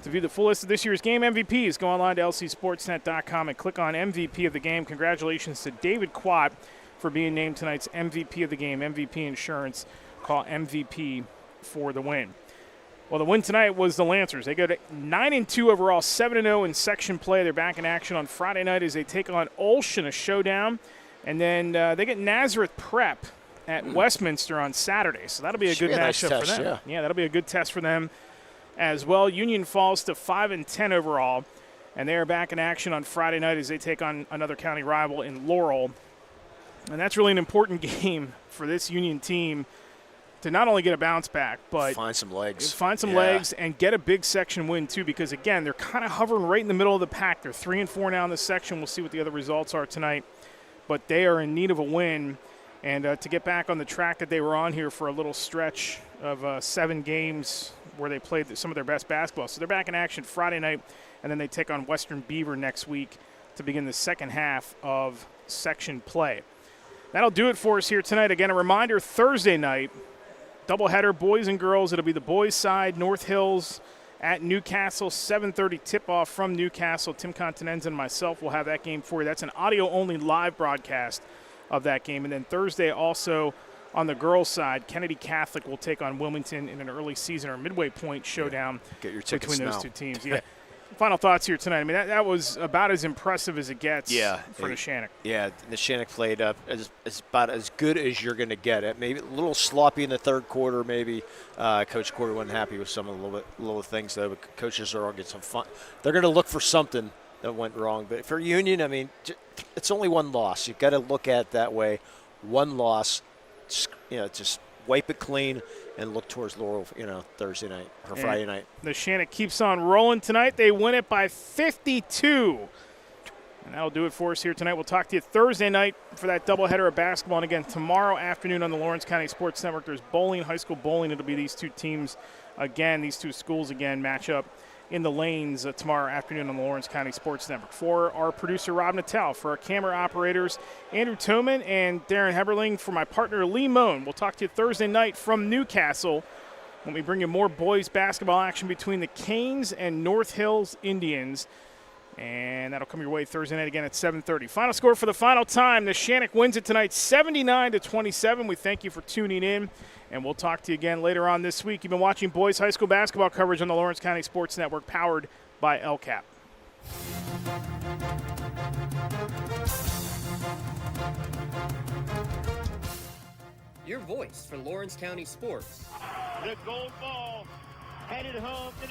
Speaker 7: To view the full list of this year's game MVPs, go online to lcsportsnet.com and click on MVP of the Game. Congratulations to David Quad for being named tonight's MVP of the Game. MVP Insurance, call MVP for the win. Well, the win tonight was the Lancers. They go to 9-2 overall, 7-0 in section play. They're back in action on Friday night as they take on Ulsh in a showdown. And then they get Nazareth Prep at Westminster on Saturday. So that'll be a good matchup for them. Yeah, that'll be a good test for them as well. Union falls to 5-10 overall. And they are back in action on Friday night as they take on another county rival in Laurel. And that's really an important game for this Union team to not only get a bounce back, but
Speaker 9: find some legs.
Speaker 7: Legs and get a big section win, too, because, again, they're kind of hovering right in the middle of the pack. They're 3-4 now in the section. We'll see what the other results are tonight. But they are in need of a win. And to get back on the track that they were on here for a little stretch of 7 games where they played some of their best basketball. So they're back in action Friday night, and then they take on Western Beaver next week to begin the second half of section play. That'll do it for us here tonight. Again, a reminder, Thursday night, doubleheader, boys and girls. It'll be the boys' side, North Hills at Newcastle, 7:30 tip-off from Newcastle. Tim Continenza and myself will have that game for you. That's an audio-only live broadcast of that game. And then Thursday also on the girls' side, Kennedy Catholic will take on Wilmington in an early season or midway point showdown between those two teams. Yeah. Final thoughts here tonight. I mean, that was about as impressive as it gets for Neshannock.
Speaker 9: Yeah, Neshannock played up as about as good as you're going to get it. Maybe a little sloppy in the third quarter. Maybe Coach Corder wasn't happy with some of the little things, though. But coaches are all getting some fun. They're going to look for something that went wrong. But for Union, I mean, it's only one loss. You've got to look at it that way. One loss, just wipe it clean and look towards Laurel, Thursday night or Friday night.
Speaker 7: Neshannock keeps on rolling tonight. They win it by 52. And that'll do it for us here tonight. We'll talk to you Thursday night for that doubleheader of basketball. And again, tomorrow afternoon on the Lawrence County Sports Network, there's bowling, high school bowling. It'll be these two teams again, these two schools again, match up in the lanes tomorrow afternoon on the Lawrence County Sports Network. For our producer, Rob Natal, for our camera operators, Andrew Toman and Darren Heberling, for my partner, Lee Moan. We'll talk to you Thursday night from Newcastle when we bring you more boys basketball action between the Canes and North Hills Indians. And that'll come your way Thursday night again at 7:30. Final score for the final time. Neshannock wins it tonight 79-27. We thank you for tuning in, and we'll talk to you again later on this week. You've been watching boys high school basketball coverage on the Lawrence County Sports Network, powered by LCAP.
Speaker 1: Your voice for Lawrence County sports.
Speaker 6: The gold ball headed home to